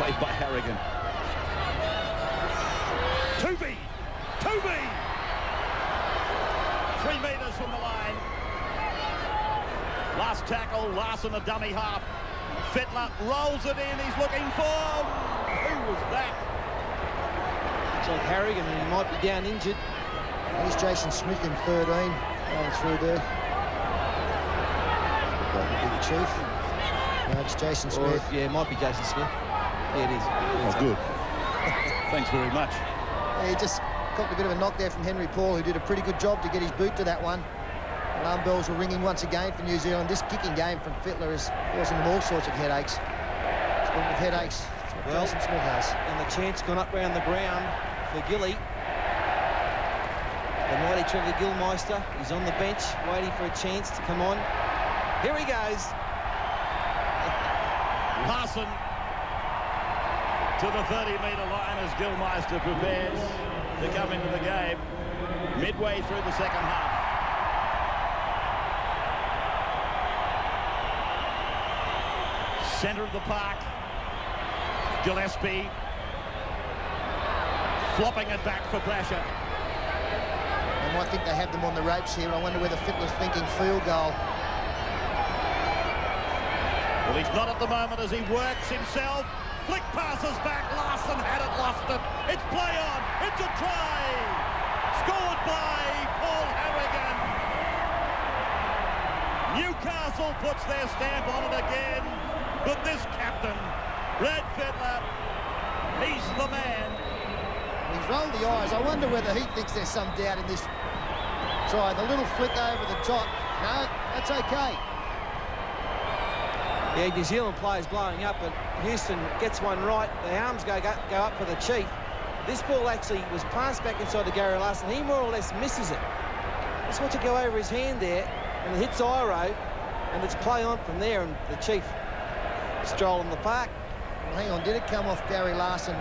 Played by Harrigan. Tuvey! 3 metres from the line. Last tackle, Larson a dummy half. Fittler rolls it in, he's looking for... Who was that? Jack Harrigan, and he might be down injured. Here's Jason Smith in 13. Going through there. Got the big chief. No, it's Jason Smith. Or, yeah, it might be Jason Smith. Yeah, it is. Oh, good. Thanks very much. Yeah, he just got a bit of a knock there from Henry Paul, who did a pretty good job to get his boot to that one. Alarm bells were ringing once again for New Zealand. This kicking game from Fittler is causing them all sorts of headaches. It's good with headaches. That's what Well, Jason Smith has. And the chance gone up round the ground for Gilly. The mighty Trevor Gilmeister is on the bench, waiting for a chance to come on. Here he goes. Larson to the 30-metre line as Gilmeister prepares to come into the game midway through the second half. Centre of the park. Gillespie flopping it back for Brasher. I might think they have them on the ropes here. I wonder whether Fittler's thinking field goal. Well, he's not at the moment as he works himself. Flick passes back. Larson had it, lost it. It's play on. It's a try. Scored by Paul Harrigan. Newcastle puts their stamp on it again. But this captain, Brad Fittler, he's the man. He's rolled the eyes. I wonder whether he thinks there's some doubt in this try. The little flick over the top. No, that's okay. Yeah, New Zealand players blowing up, but Houston gets one right. The arms go up for the chief. This ball actually was passed back inside to Gary Larson. He more or less misses it. Just wants to go over his hand there, and it hits Iro, and it's play on from there, and the chief strolling the park. Well, hang on, did it come off Gary Larson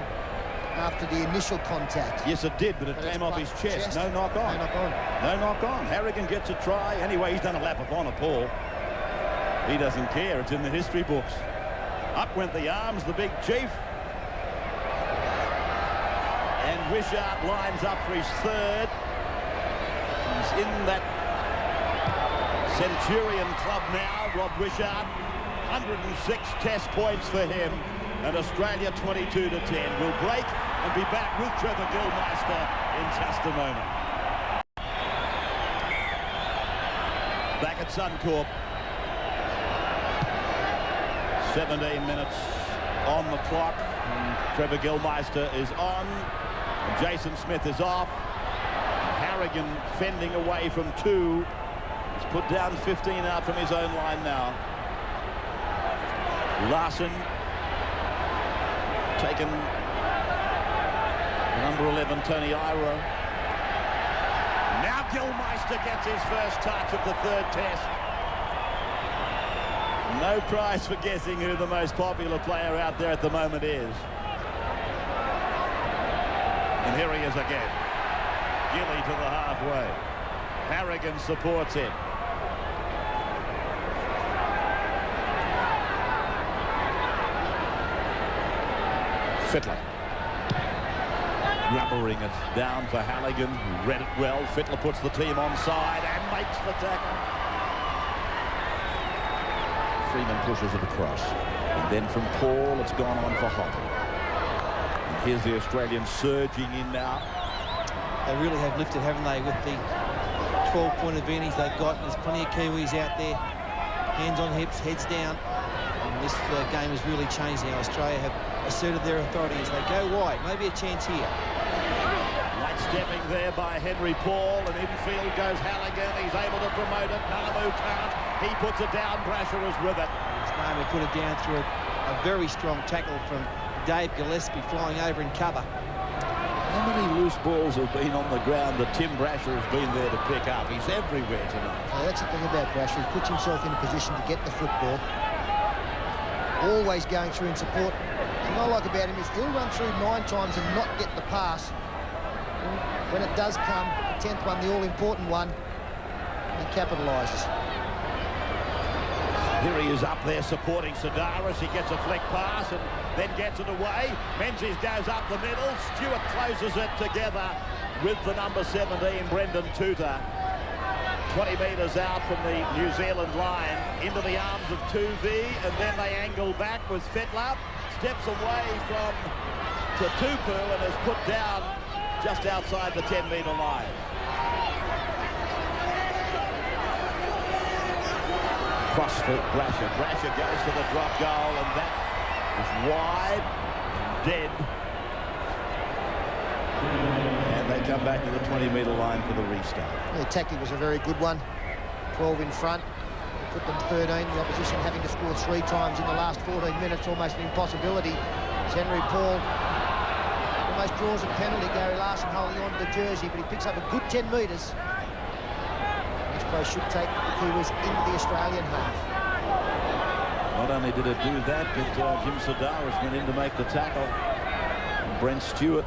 after the initial contact? Yes, it did, but it came off his chest. No knock on. No knock on. No knock on. Harrigan gets a try. Anyway, he's done a lap of honour, Paul. He doesn't care. It's in the history books. Up went the arms, the big chief. And Wishart lines up for his third. He's in that Centurion club now, Rob Wishart. 106 test points for him. And Australia 22-10. We'll break and be back with Trevor Gilmeister in just a moment. Back at Suncorp. 17 minutes on the clock. And Trevor Gilmeister is on. And Jason Smith is off. Harrigan fending away from 2. He's put down 15 out from his own line now. Larson taken number 11, Tony Iro. Now Gilmeister gets his first touch of the 3rd test. No prize for guessing who the most popular player out there at the moment is. And here he is again. Gilly to the halfway. Harrigan supports him. Fittler. Rubbering it down for Halligan, who read it well. Fittler puts the team onside and makes the tackle. Freeman pushes it across. And then from Paul, it's gone on for Hoppy. And here's the Australians surging in now. They really have lifted, haven't they, with the 12-point advantage they've got. There's plenty of Kiwis out there. Hands on hips, heads down. And this game has really changed now. Australia have asserted their authority as they go wide. Maybe a chance here. Light stepping there by Henry Paul, and infield goes Halligan. He's able to promote it. Nalamu can't. He puts it down. Brasher is with it. Nalamu put it down through a very strong tackle from Dave Gillespie flying over in cover. How many loose balls have been on the ground that Tim Brasher has been there to pick up? He's everywhere tonight. So that's the thing about Brasher. He puts himself in a position to get the football. Always going through in support. And what I like about him is he'll run through 9 times and not get the pass. When it does come, the 10th one, the all-important one, he capitalises. Here he is up there supporting Sidaris. He gets a flick pass and then gets it away. Menzies goes up the middle. Stewart closes it together with the number 17, Brendan Tuta. 20 metres out from the New Zealand line into the arms of Tuvi, and then they angle back with Fittler. Steps away from Tutupu and is put down just outside the 10-metre line. Cross for Brasher. Brasher goes for the drop goal, and that is wide, dead. And they come back to the 20-metre line for the restart. The tactic was a very good one. 12 in front. Put them 13. The opposition having to score 3 times in the last 14 minutes, almost an impossibility. It's Henry Paul almost draws a penalty. Gary Larson holding on to the jersey, but he picks up a good 10 metres. This play should take the Kiwis into the Australian half. Not only did it do that, but Jim Sidaris went in to make the tackle. And Brent Stewart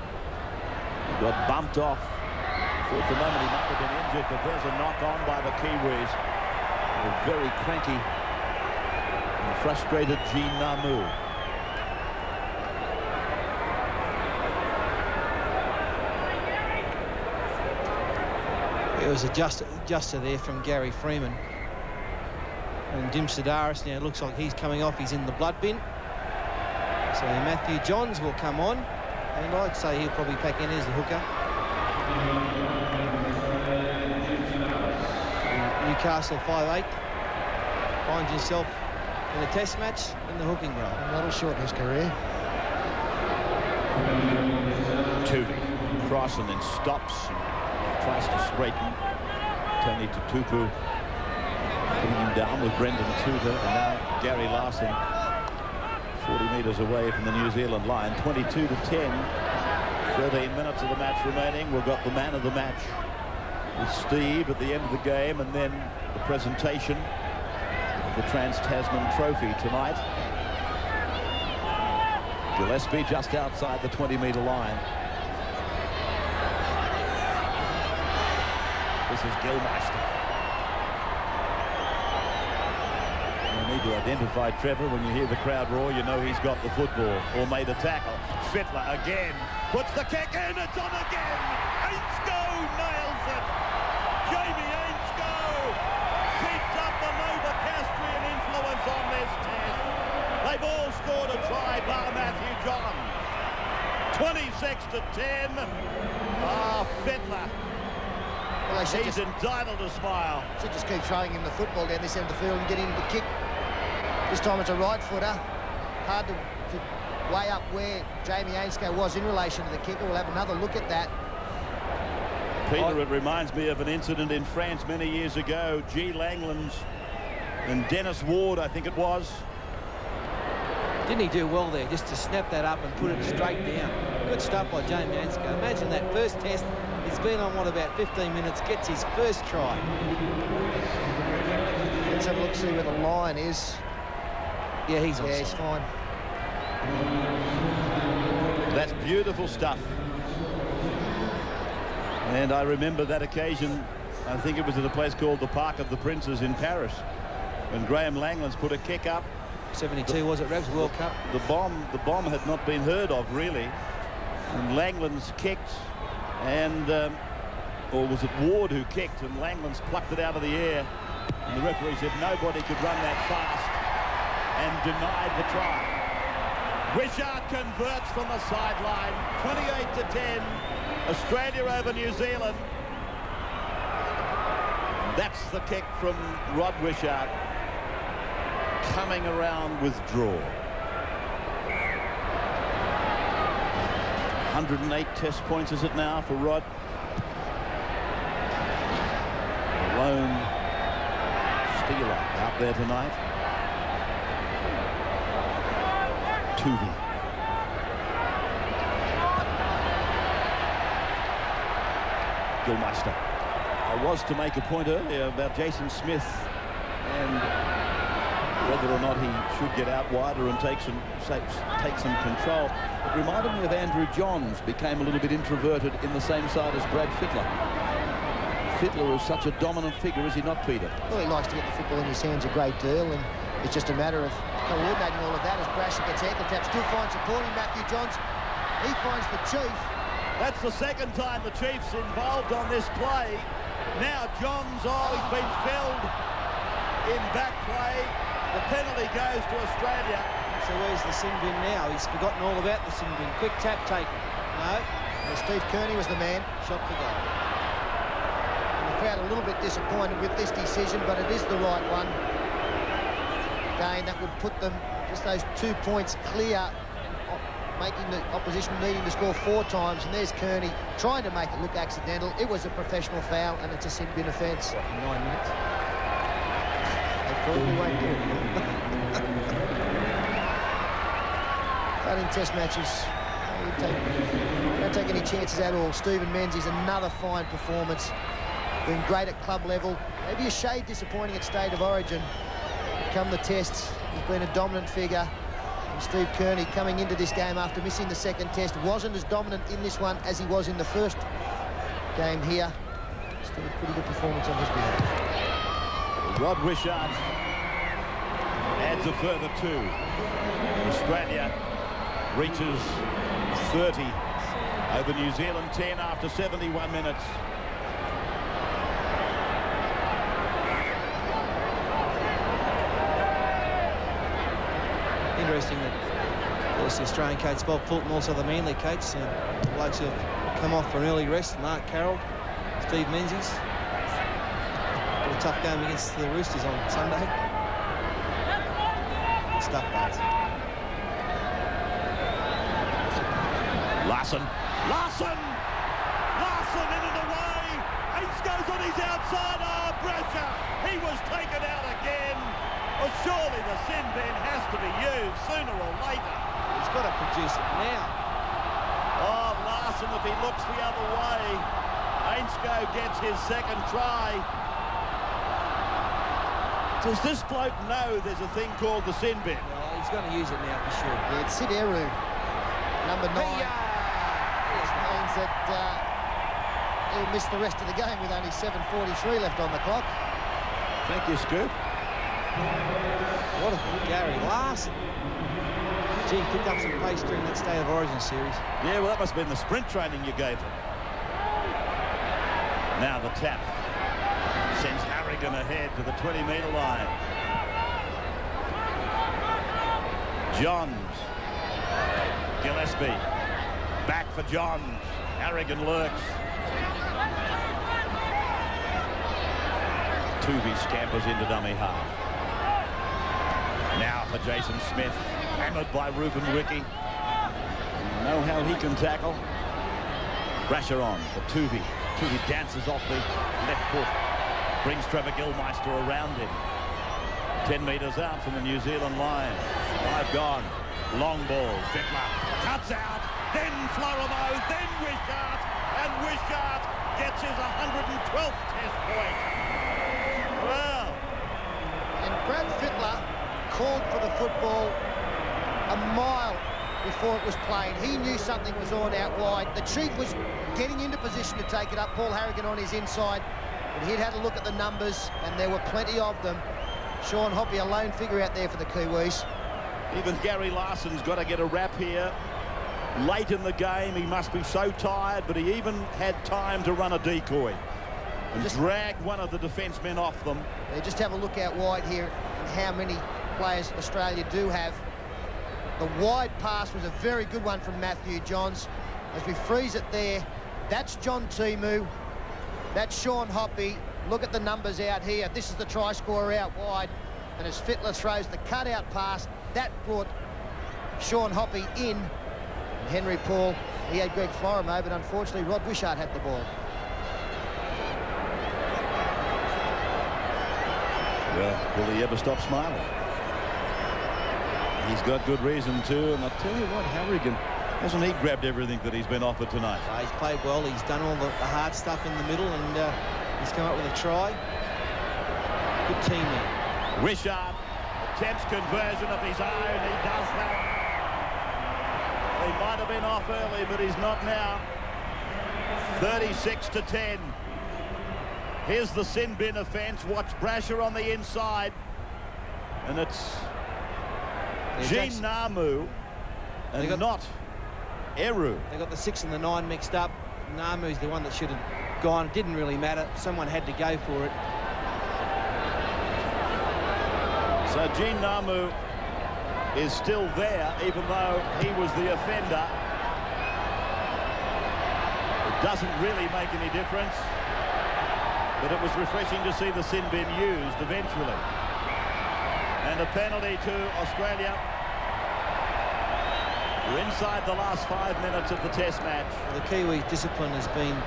got bumped off. For the moment he might have been injured, but there's a knock on by the Kiwis. A very cranky and frustrated Gene Namu. It was a adjuster there from Gary Freeman. And Jim Sidaris now looks like he's coming off. He's in the blood bin. So Matthew Johns will come on. And I'd say he'll probably pack in as the hooker. Newcastle 5'8". Finds himself in a test match in the hooking role. And that'll shorten his career. Tuvi cross and then stops and tries to straighten. Tony Tutupu putting him down with Brendan Tuta, and now Gary Larson 40 metres away from the New Zealand line. 22-10. 13 minutes of the match remaining. We've got the man of the match with Steve at the end of the game, and then the presentation of the Trans-Tasman Trophy tonight. Gillespie just outside the 20-metre line. This is Gilmeister. You need to identify Trevor. When you hear the crowd roar, you know he's got the football or made a tackle. Fittler again puts the kick in. It's on again. Ainscow nails it. Jamie Ainscow keeps up the Novocastrian influence on this test. They've all scored a try bar Matthew John. 26-10. Fittler. Well, he's entitled to smile. Should just keep throwing him the football down this end of the field and get him to kick. This time it's a right footer. Hard to to weigh up where Jamie Ainscough was in relation to the kicker. We'll have another look at that. Peter, it reminds me of an incident in France many years ago. G. Langlands and Dennis Ward, I think it was. Didn't he do well there just to snap that up and put it straight down? Good stuff by Jamie Ainscough. Imagine that first test. He's been on, what, about 15 minutes, gets his first try. Let's have a look, see where the line is. Yeah, he's on. Yeah, he's fine. That's beautiful stuff. And I remember that occasion, I think it was at a place called the Park of the Princes in Paris, when Graham Langlands put a kick up. 72 was it, Rebs, World Cup? The bomb had not been heard of, really. And Langlands kicked, and or was it Ward who kicked, and Langlands plucked it out of the air, and the referee said nobody could run that fast, and denied the try. Wishart converts from the sideline, 28-10, Australia over New Zealand. That's the kick from Rod Wishart, coming around with draw. 108 test points is it now for Rod? The lone stealer out there tonight. Tuvey. Gilmeister. I was to make a point earlier about Jason Smith and whether or not he should get out wider and take some control. It reminded me of Andrew Johns, became a little bit introverted in the same side as Brad Fittler. Fittler is such a dominant figure, is he not, Peter? Well, he likes to get the football in his hands a great deal, and it's just a matter of coordinating all of that as Brasher gets ankle tap. Still finds supporting Matthew Johns. He finds the Chief. That's the second time the Chiefs involved on this play. Now Johns, he's been felled in back play. The penalty goes to Australia. So where's the sin bin now? He's forgotten all about the sin bin. Quick tap taken. No. Well, Steve Kearney was the man. Shot for goal. And the crowd a little bit disappointed with this decision, but it is the right one. Again, that would put them just those 2 points clear, making the opposition needing to score 4 times. And there's Kearney trying to make it look accidental. It was a professional foul, and it's a sin bin offence. 9 minutes. They probably won't do it. But in test matches, don't take any chances at all. Stephen Menzies, another fine performance. Been great at club level. Maybe a shade disappointing at State of Origin. Come the tests, he's been a dominant figure. And Steve Kearney, coming into this game after missing the second test, wasn't as dominant in this one as he was in the first game here. Still a pretty good performance on his behalf. Rod Wishart adds a further 2. Australia reaches 30 over New Zealand 10 after 71 minutes. Interesting that, of course, the Australian coach Bob Fulton, also the Manly coach, the blokes who have come off for an early rest. Mark Carroll, Steve Menzies. Got a tough game against the Roosters on Sunday. Good stuff, guys. Larson in and away. Ainsco's on his outside. Brasher, he was taken out again. Well, surely the sin bin has to be used sooner or later. He's got to produce it now. Oh, Larson, if he looks the other way, Ainsco gets his second try. Does this bloke know there's a thing called the sin bin? Well, he's going to use it now for sure. Yeah, it's Sid Eru, number 9. Which means that he'll miss the rest of the game with only 7:43 left on the clock. Thank you, Scoop. What a Gary Larson. Gee, picked up some pace during that State of Origin series. Yeah, well, that must have been the sprint training you gave him. Now the tap sends Harrigan ahead to the 20-metre line. Johns. Gillespie. Back for Johns. Harrigan lurks. Tuvey scampers into dummy half. Now for Jason Smith. hammered by Ruben Ricky. You know how he can tackle. Brasher on for Tuvey. Tuvey dances off the left foot. Brings Trevor Gilmeister around him. 10 metres out from the New Zealand line. 5 gone. Long ball. Fittler cuts out. Then Florimo. Then Wishart. And Wishart gets his 112th Test point. Well. And Brad Fittler called for the football a mile before it was played. He knew something was on out wide. The Chief was getting into position to take it up. Paul Harrigan on his inside. But he'd had a look at the numbers, and there were plenty of them. Sean Hoppe, a lone figure out there for the Kiwis. Even Gary Larson's got to get a wrap here. Late in the game, he must be so tired, but he even had time to run a decoy and drag one of the defencemen off them. Yeah, just have a look out wide here and how many players Australia do have. The wide pass was a very good one from Matthew Johns. As we freeze it there, that's John Timu. That's Sean Hoppe. Look at the numbers out here. This is the try scorer out wide. And as Fittler throws the cutout pass, that brought Sean Hoppe in. And Henry Paul, he had Greg Florimo, but unfortunately Rod Wishart had the ball. Well, will he ever stop smiling? He's got good reason to, and I'll tell you what, Harrigan, hasn't he grabbed everything that he's been offered tonight? He's played well. He's done all the hard stuff in the middle, and he's come up with a try. Good team there. Wishart attempts conversion of his own. He does that. He might have been off early, but he's not now. 36-10. Here's the sin bin offence. Watch Brasher on the inside. And it's Gene Namu and not Eru. They got the 6 and the 9 mixed up. Namu's the one that should have gone. It didn't really matter. Someone had to go for it. So Gene Namu is still there, even though he was the offender. It doesn't really make any difference, but it was refreshing to see the sin bin used eventually. And a penalty to Australia. We're inside the last 5 minutes of the Test match. Well, the Kiwis' discipline has been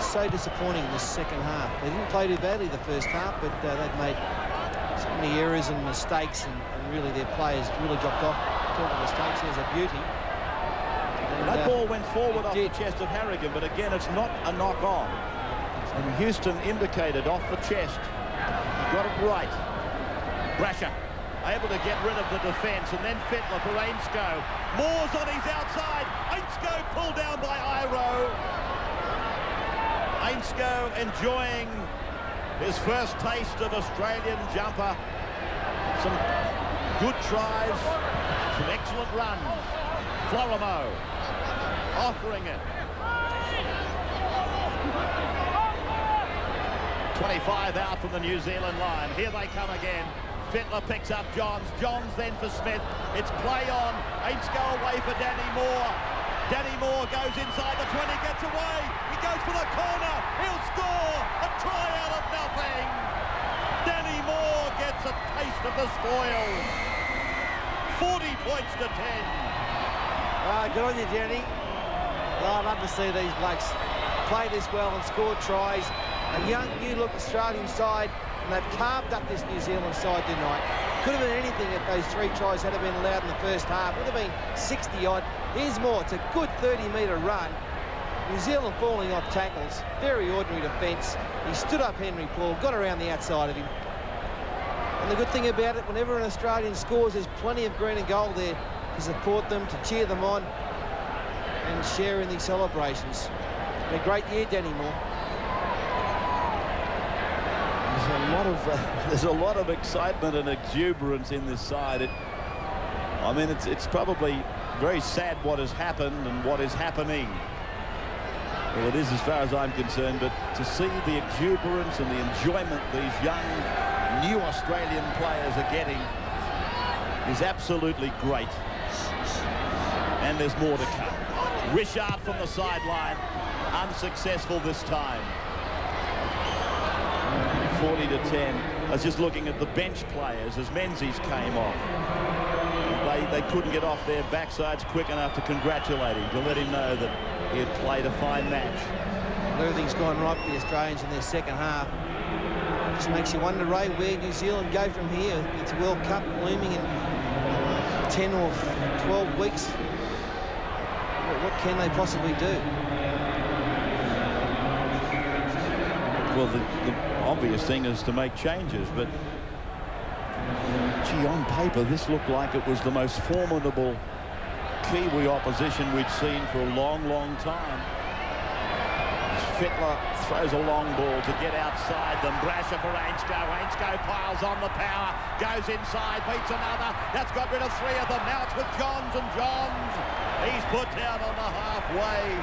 so disappointing this second half. They didn't play too badly the first half, but they've made so many errors and mistakes, and really their players really dropped off. Talking mistakes, there's a beauty. And, that ball went forward off the chest of Harrigan, but again, it's not a knock-on. And Houston indicated off the chest. He got it right. Brasher able to get rid of the defence, and then Fittler for Ainscough. Moore's on his outside. Ainscough pulled down by Iro. Ainscough enjoying his first taste of Australian jumper. Some good tries, some excellent runs. Florimo offering it. 25 out from the New Zealand line. Here they come again. Fittler picks up Johns. Johns then for Smith. It's play on. Ainscough away for Danny Moore. Danny Moore goes inside the 20, gets away. He goes for the corner. He'll score. A try out of nothing. Danny Moore gets a taste of the spoils. 40 points to 10. Good on you, Danny. Well, I'd love to see these blokes play this well and score tries. A young, new-look Australian side, and they've carved up this New Zealand side tonight. Could have been anything if those 3 tries had been allowed in the first half. Would have been 60-odd. Here's more. It's a good 30-metre run. New Zealand falling off tackles. Very ordinary defence. He stood up Henry Paul, got around the outside of him. And the good thing about it, whenever an Australian scores, there's plenty of green and gold there to support them, to cheer them on, and share in these celebrations. Been a great year, Danny Moore. There's a lot of excitement and exuberance in this side. I mean, it's probably very sad what has happened and what is happening. Well, it is as far as I'm concerned, but to see the exuberance and the enjoyment these young, new Australian players are getting is absolutely great. And there's more to come. Wishart from the sideline, unsuccessful this time. 40-10. I was just looking at the bench players as Menzies came off. They couldn't get off their backsides quick enough to congratulate him, to let him know that he had played a fine match. Everything's gone right for the Australians in their second half. Just makes you wonder, Ray, where New Zealand go from here. It's a World Cup looming in 10 or 12 weeks. What can they possibly do? Well, the obvious thing is to make changes, but gee, on paper, this looked like it was the most formidable Kiwi opposition we'd seen for a long, long time. Fittler throws a long ball to get outside them. Brasher for Ainscough. Ainscough piles on the power, goes inside, beats another. That's got rid of 3 of them. Now it's with Johns, and Johns, he's put down on the halfway.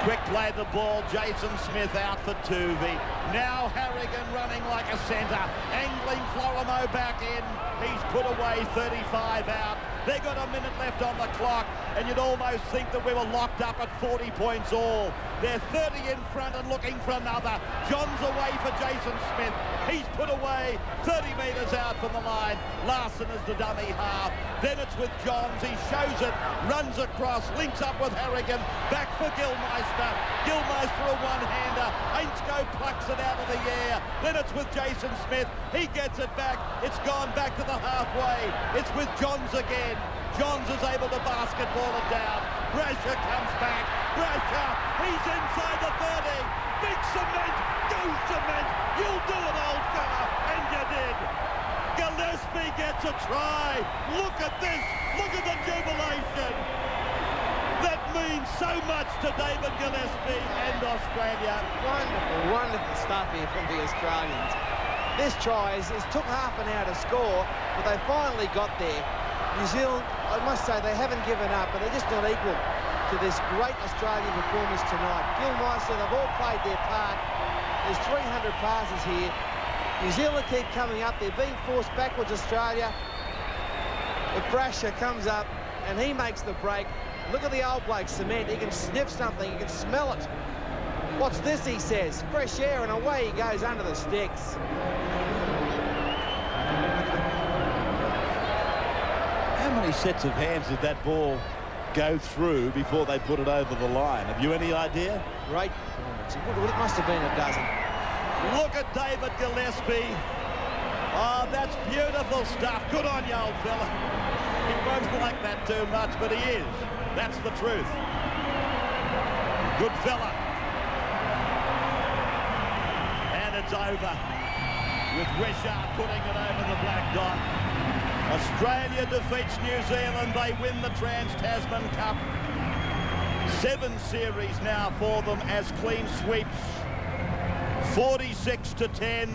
Quick play the ball. Jason Smith out for Tuvey. Now Harrigan running like a centre. Angling Florimo back in. He's put away 35 out. They've got a minute left on the clock, and you'd almost think that we were locked up at 40 points all. They're 30 in front and looking for another. John's away for Jason Smith. He's put away 30 metres out from the line. Larson is the dummy half. Then it's with Johns. He shows it, runs across, links up with Harrigan. Back for Gilmeister. Gilmeister a one-hander. Ainscough plucks it out of the air. Then it's with Jason Smith. He gets it back. It's gone back to the halfway. It's with Johns again. Johns is able to basketball it down. Brasher comes back. Brasher, he's inside the 30. Big cement. Go cement. You'll do it, old fella. And you did. Gillespie gets a try. Look at this. Look at the jubilation. That means so much to David Gillespie and Australia. Wonderful, wonderful stuff here from the Australians. This try it took half an hour to score, but they finally got there. New Zealand, I must say, they haven't given up, but they're just not equal to this great Australian performance tonight. Gilmeister, they've all played their part. There's 300 passes here. New Zealand keep coming up. They're being forced backwards, Australia. But Brasher comes up, and he makes the break. Look at the old bloke, Cement. He can sniff something. He can smell it. What's this, he says? Fresh air, and away he goes under the sticks. How many sets of hands did that ball go through before they put it over the line? Have you any idea? Great performance. It must have been a dozen. Look at David Gillespie. Oh, that's beautiful stuff. Good on you, old fella. He won't like that too much, but he is. That's the truth. Good fella. And it's over with Wishart putting it over the black dot. Australia defeats New Zealand. They win the Trans-Tasman Cup. 7 series now for them as clean sweeps. 46-10.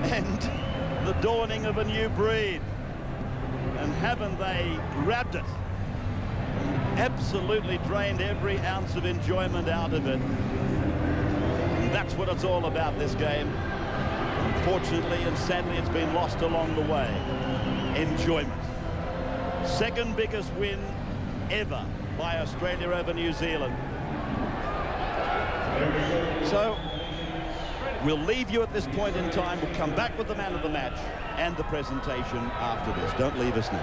And the dawning of a new breed. And haven't they grabbed it? And absolutely drained every ounce of enjoyment out of it. And that's what it's all about, this game. Unfortunately and sadly, it's been lost along the way. Enjoyment. Second biggest win ever by Australia over New Zealand. So we'll leave you at this point in time. We'll come back with the man of the match and the presentation after this. Don't leave us now.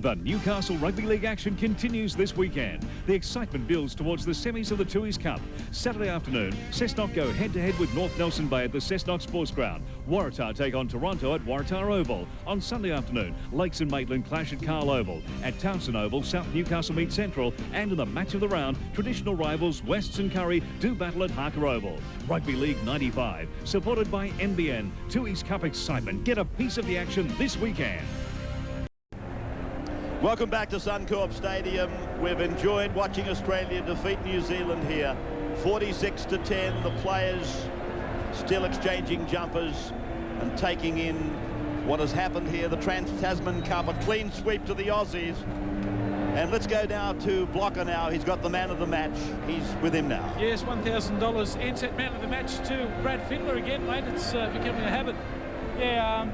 The Newcastle Rugby League action continues this weekend. The excitement builds towards the semis of the Tooheys Cup. Saturday afternoon, Cessnock go head-to-head with North Nelson Bay at the Cessnock Sports Ground. Waratah take on Toronto at Waratah Oval. On Sunday afternoon, Lakes and Maitland clash at Carl Oval. At Townsend Oval, South Newcastle meet Central. And in the match of the round, traditional rivals Wests and Curry do battle at Harker Oval. Rugby League 95, supported by NBN. Tooheys Cup excitement. Get a piece of the action this weekend. Welcome back to Suncorp Stadium. We've enjoyed watching Australia defeat New Zealand here. 46-10. The players still exchanging jumpers and taking in what has happened here. The Trans-Tasman Cup, a clean sweep to the Aussies. And let's go now to Blocker now. He's got the man of the match. He's with him now. Yes, $1,000 NSAT man of the match to Brad Fittler again, mate. It's becoming a habit. Yeah,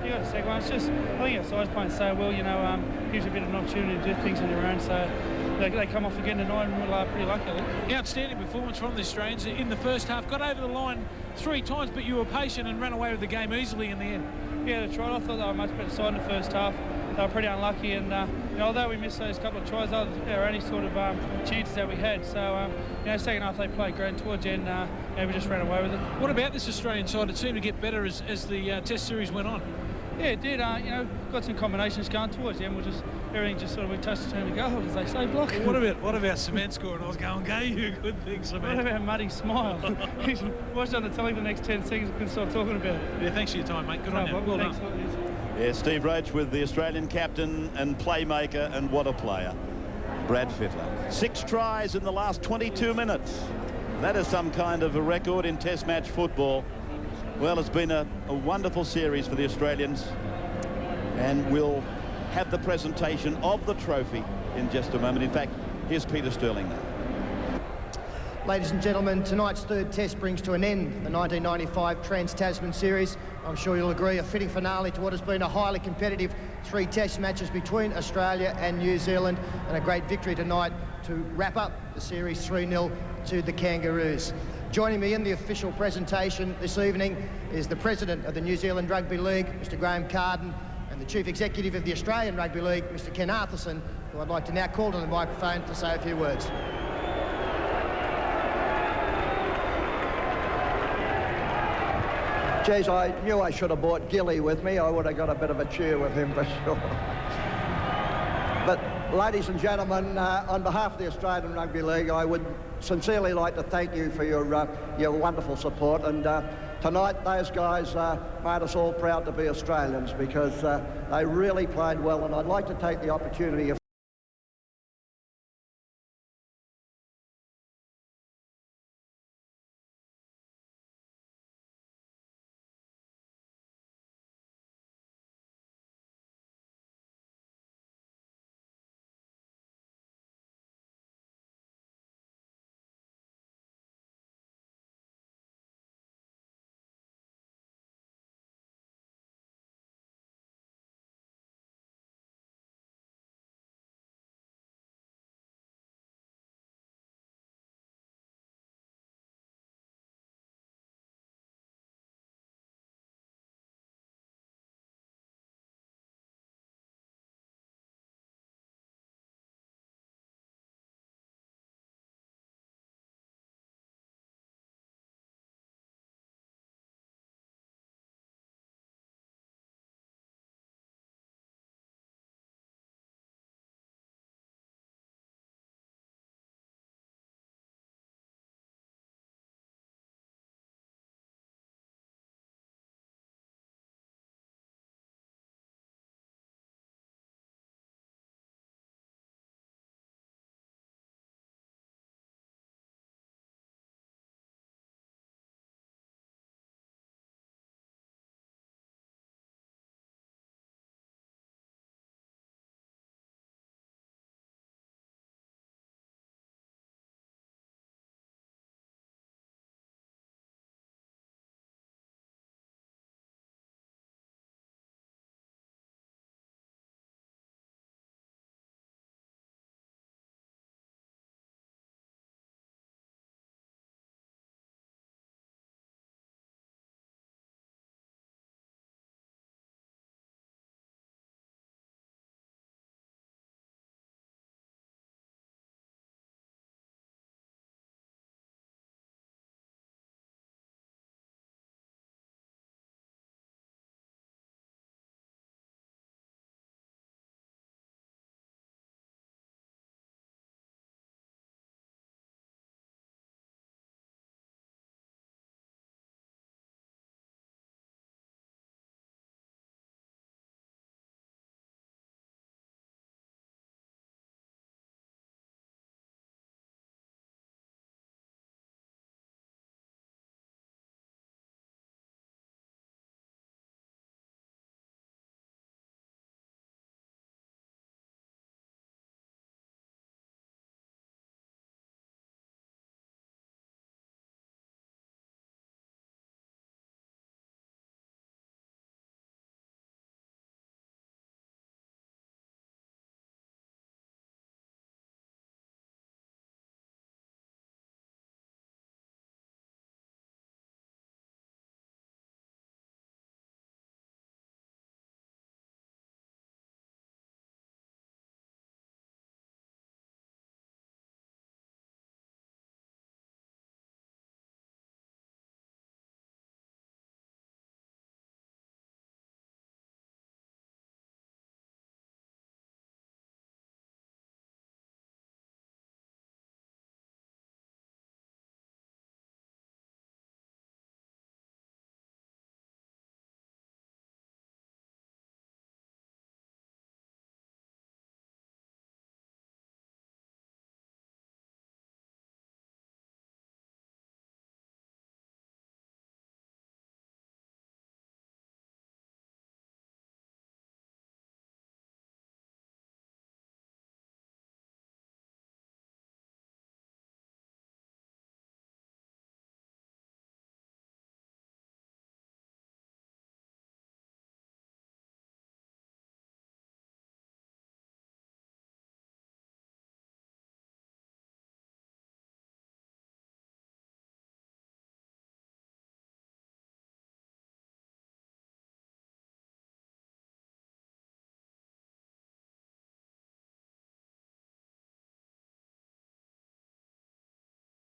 You got a second one. It's just, I think our side's playing so well, you know, gives you a bit of an opportunity to do things on your own. So they come off again tonight, and we're pretty lucky, I think. Outstanding performance from the Australians in the first half. Got over the line 3 times, but you were patient and ran away with the game easily in the end. Yeah, they tried. I thought they were a much better side in the first half. They were pretty unlucky, and you know, although we missed those couple of tries, they were only sort of chances that we had. So, you know, second half they played great towards the end, and we just ran away with it. What about this Australian side? It seemed to get better as the Test series went on. Yeah, it did. You know, got some combinations going towards the end. Everything just sort of we touched the turn to go, as they say, block. What about Cement scoring? I was going, go you, good thing, Cement. What about Muddy's smile? He's watched on the telly the next 10 seconds and couldn't stop talking about it. Yeah, thanks for your time, mate. Good on you. Well done. Yeah, Steve Roach with the Australian captain and playmaker, and what a player, Brad Fittler. 6 tries in the last 22 minutes. That is some kind of a record in Test match football. Well, it's been a wonderful series for the Australians, and we'll have the presentation of the trophy in just a moment. In fact, here's Peter Sterling now. Ladies and gentlemen, tonight's third test brings to an end the 1995 Trans-Tasman Series. I'm sure you'll agree, a fitting finale to what has been a highly competitive 3 test matches between Australia and New Zealand, and a great victory tonight to wrap up the series 3-0 to the Kangaroos. Joining me in the official presentation this evening is the President of the New Zealand Rugby League, Mr. Graham Carden, and the Chief Executive of the Australian Rugby League, Mr. Ken Arthurson, who I'd like to now call to the microphone to say a few words. Geez, I knew I should have brought Gilly with me. I would have got a bit of a cheer with him for sure. But, ladies and gentlemen, on behalf of the Australian Rugby League, I would sincerely like to thank you for your wonderful support. And tonight, those guys made us all proud to be Australians, because they really played well. And I'd like to take the opportunity,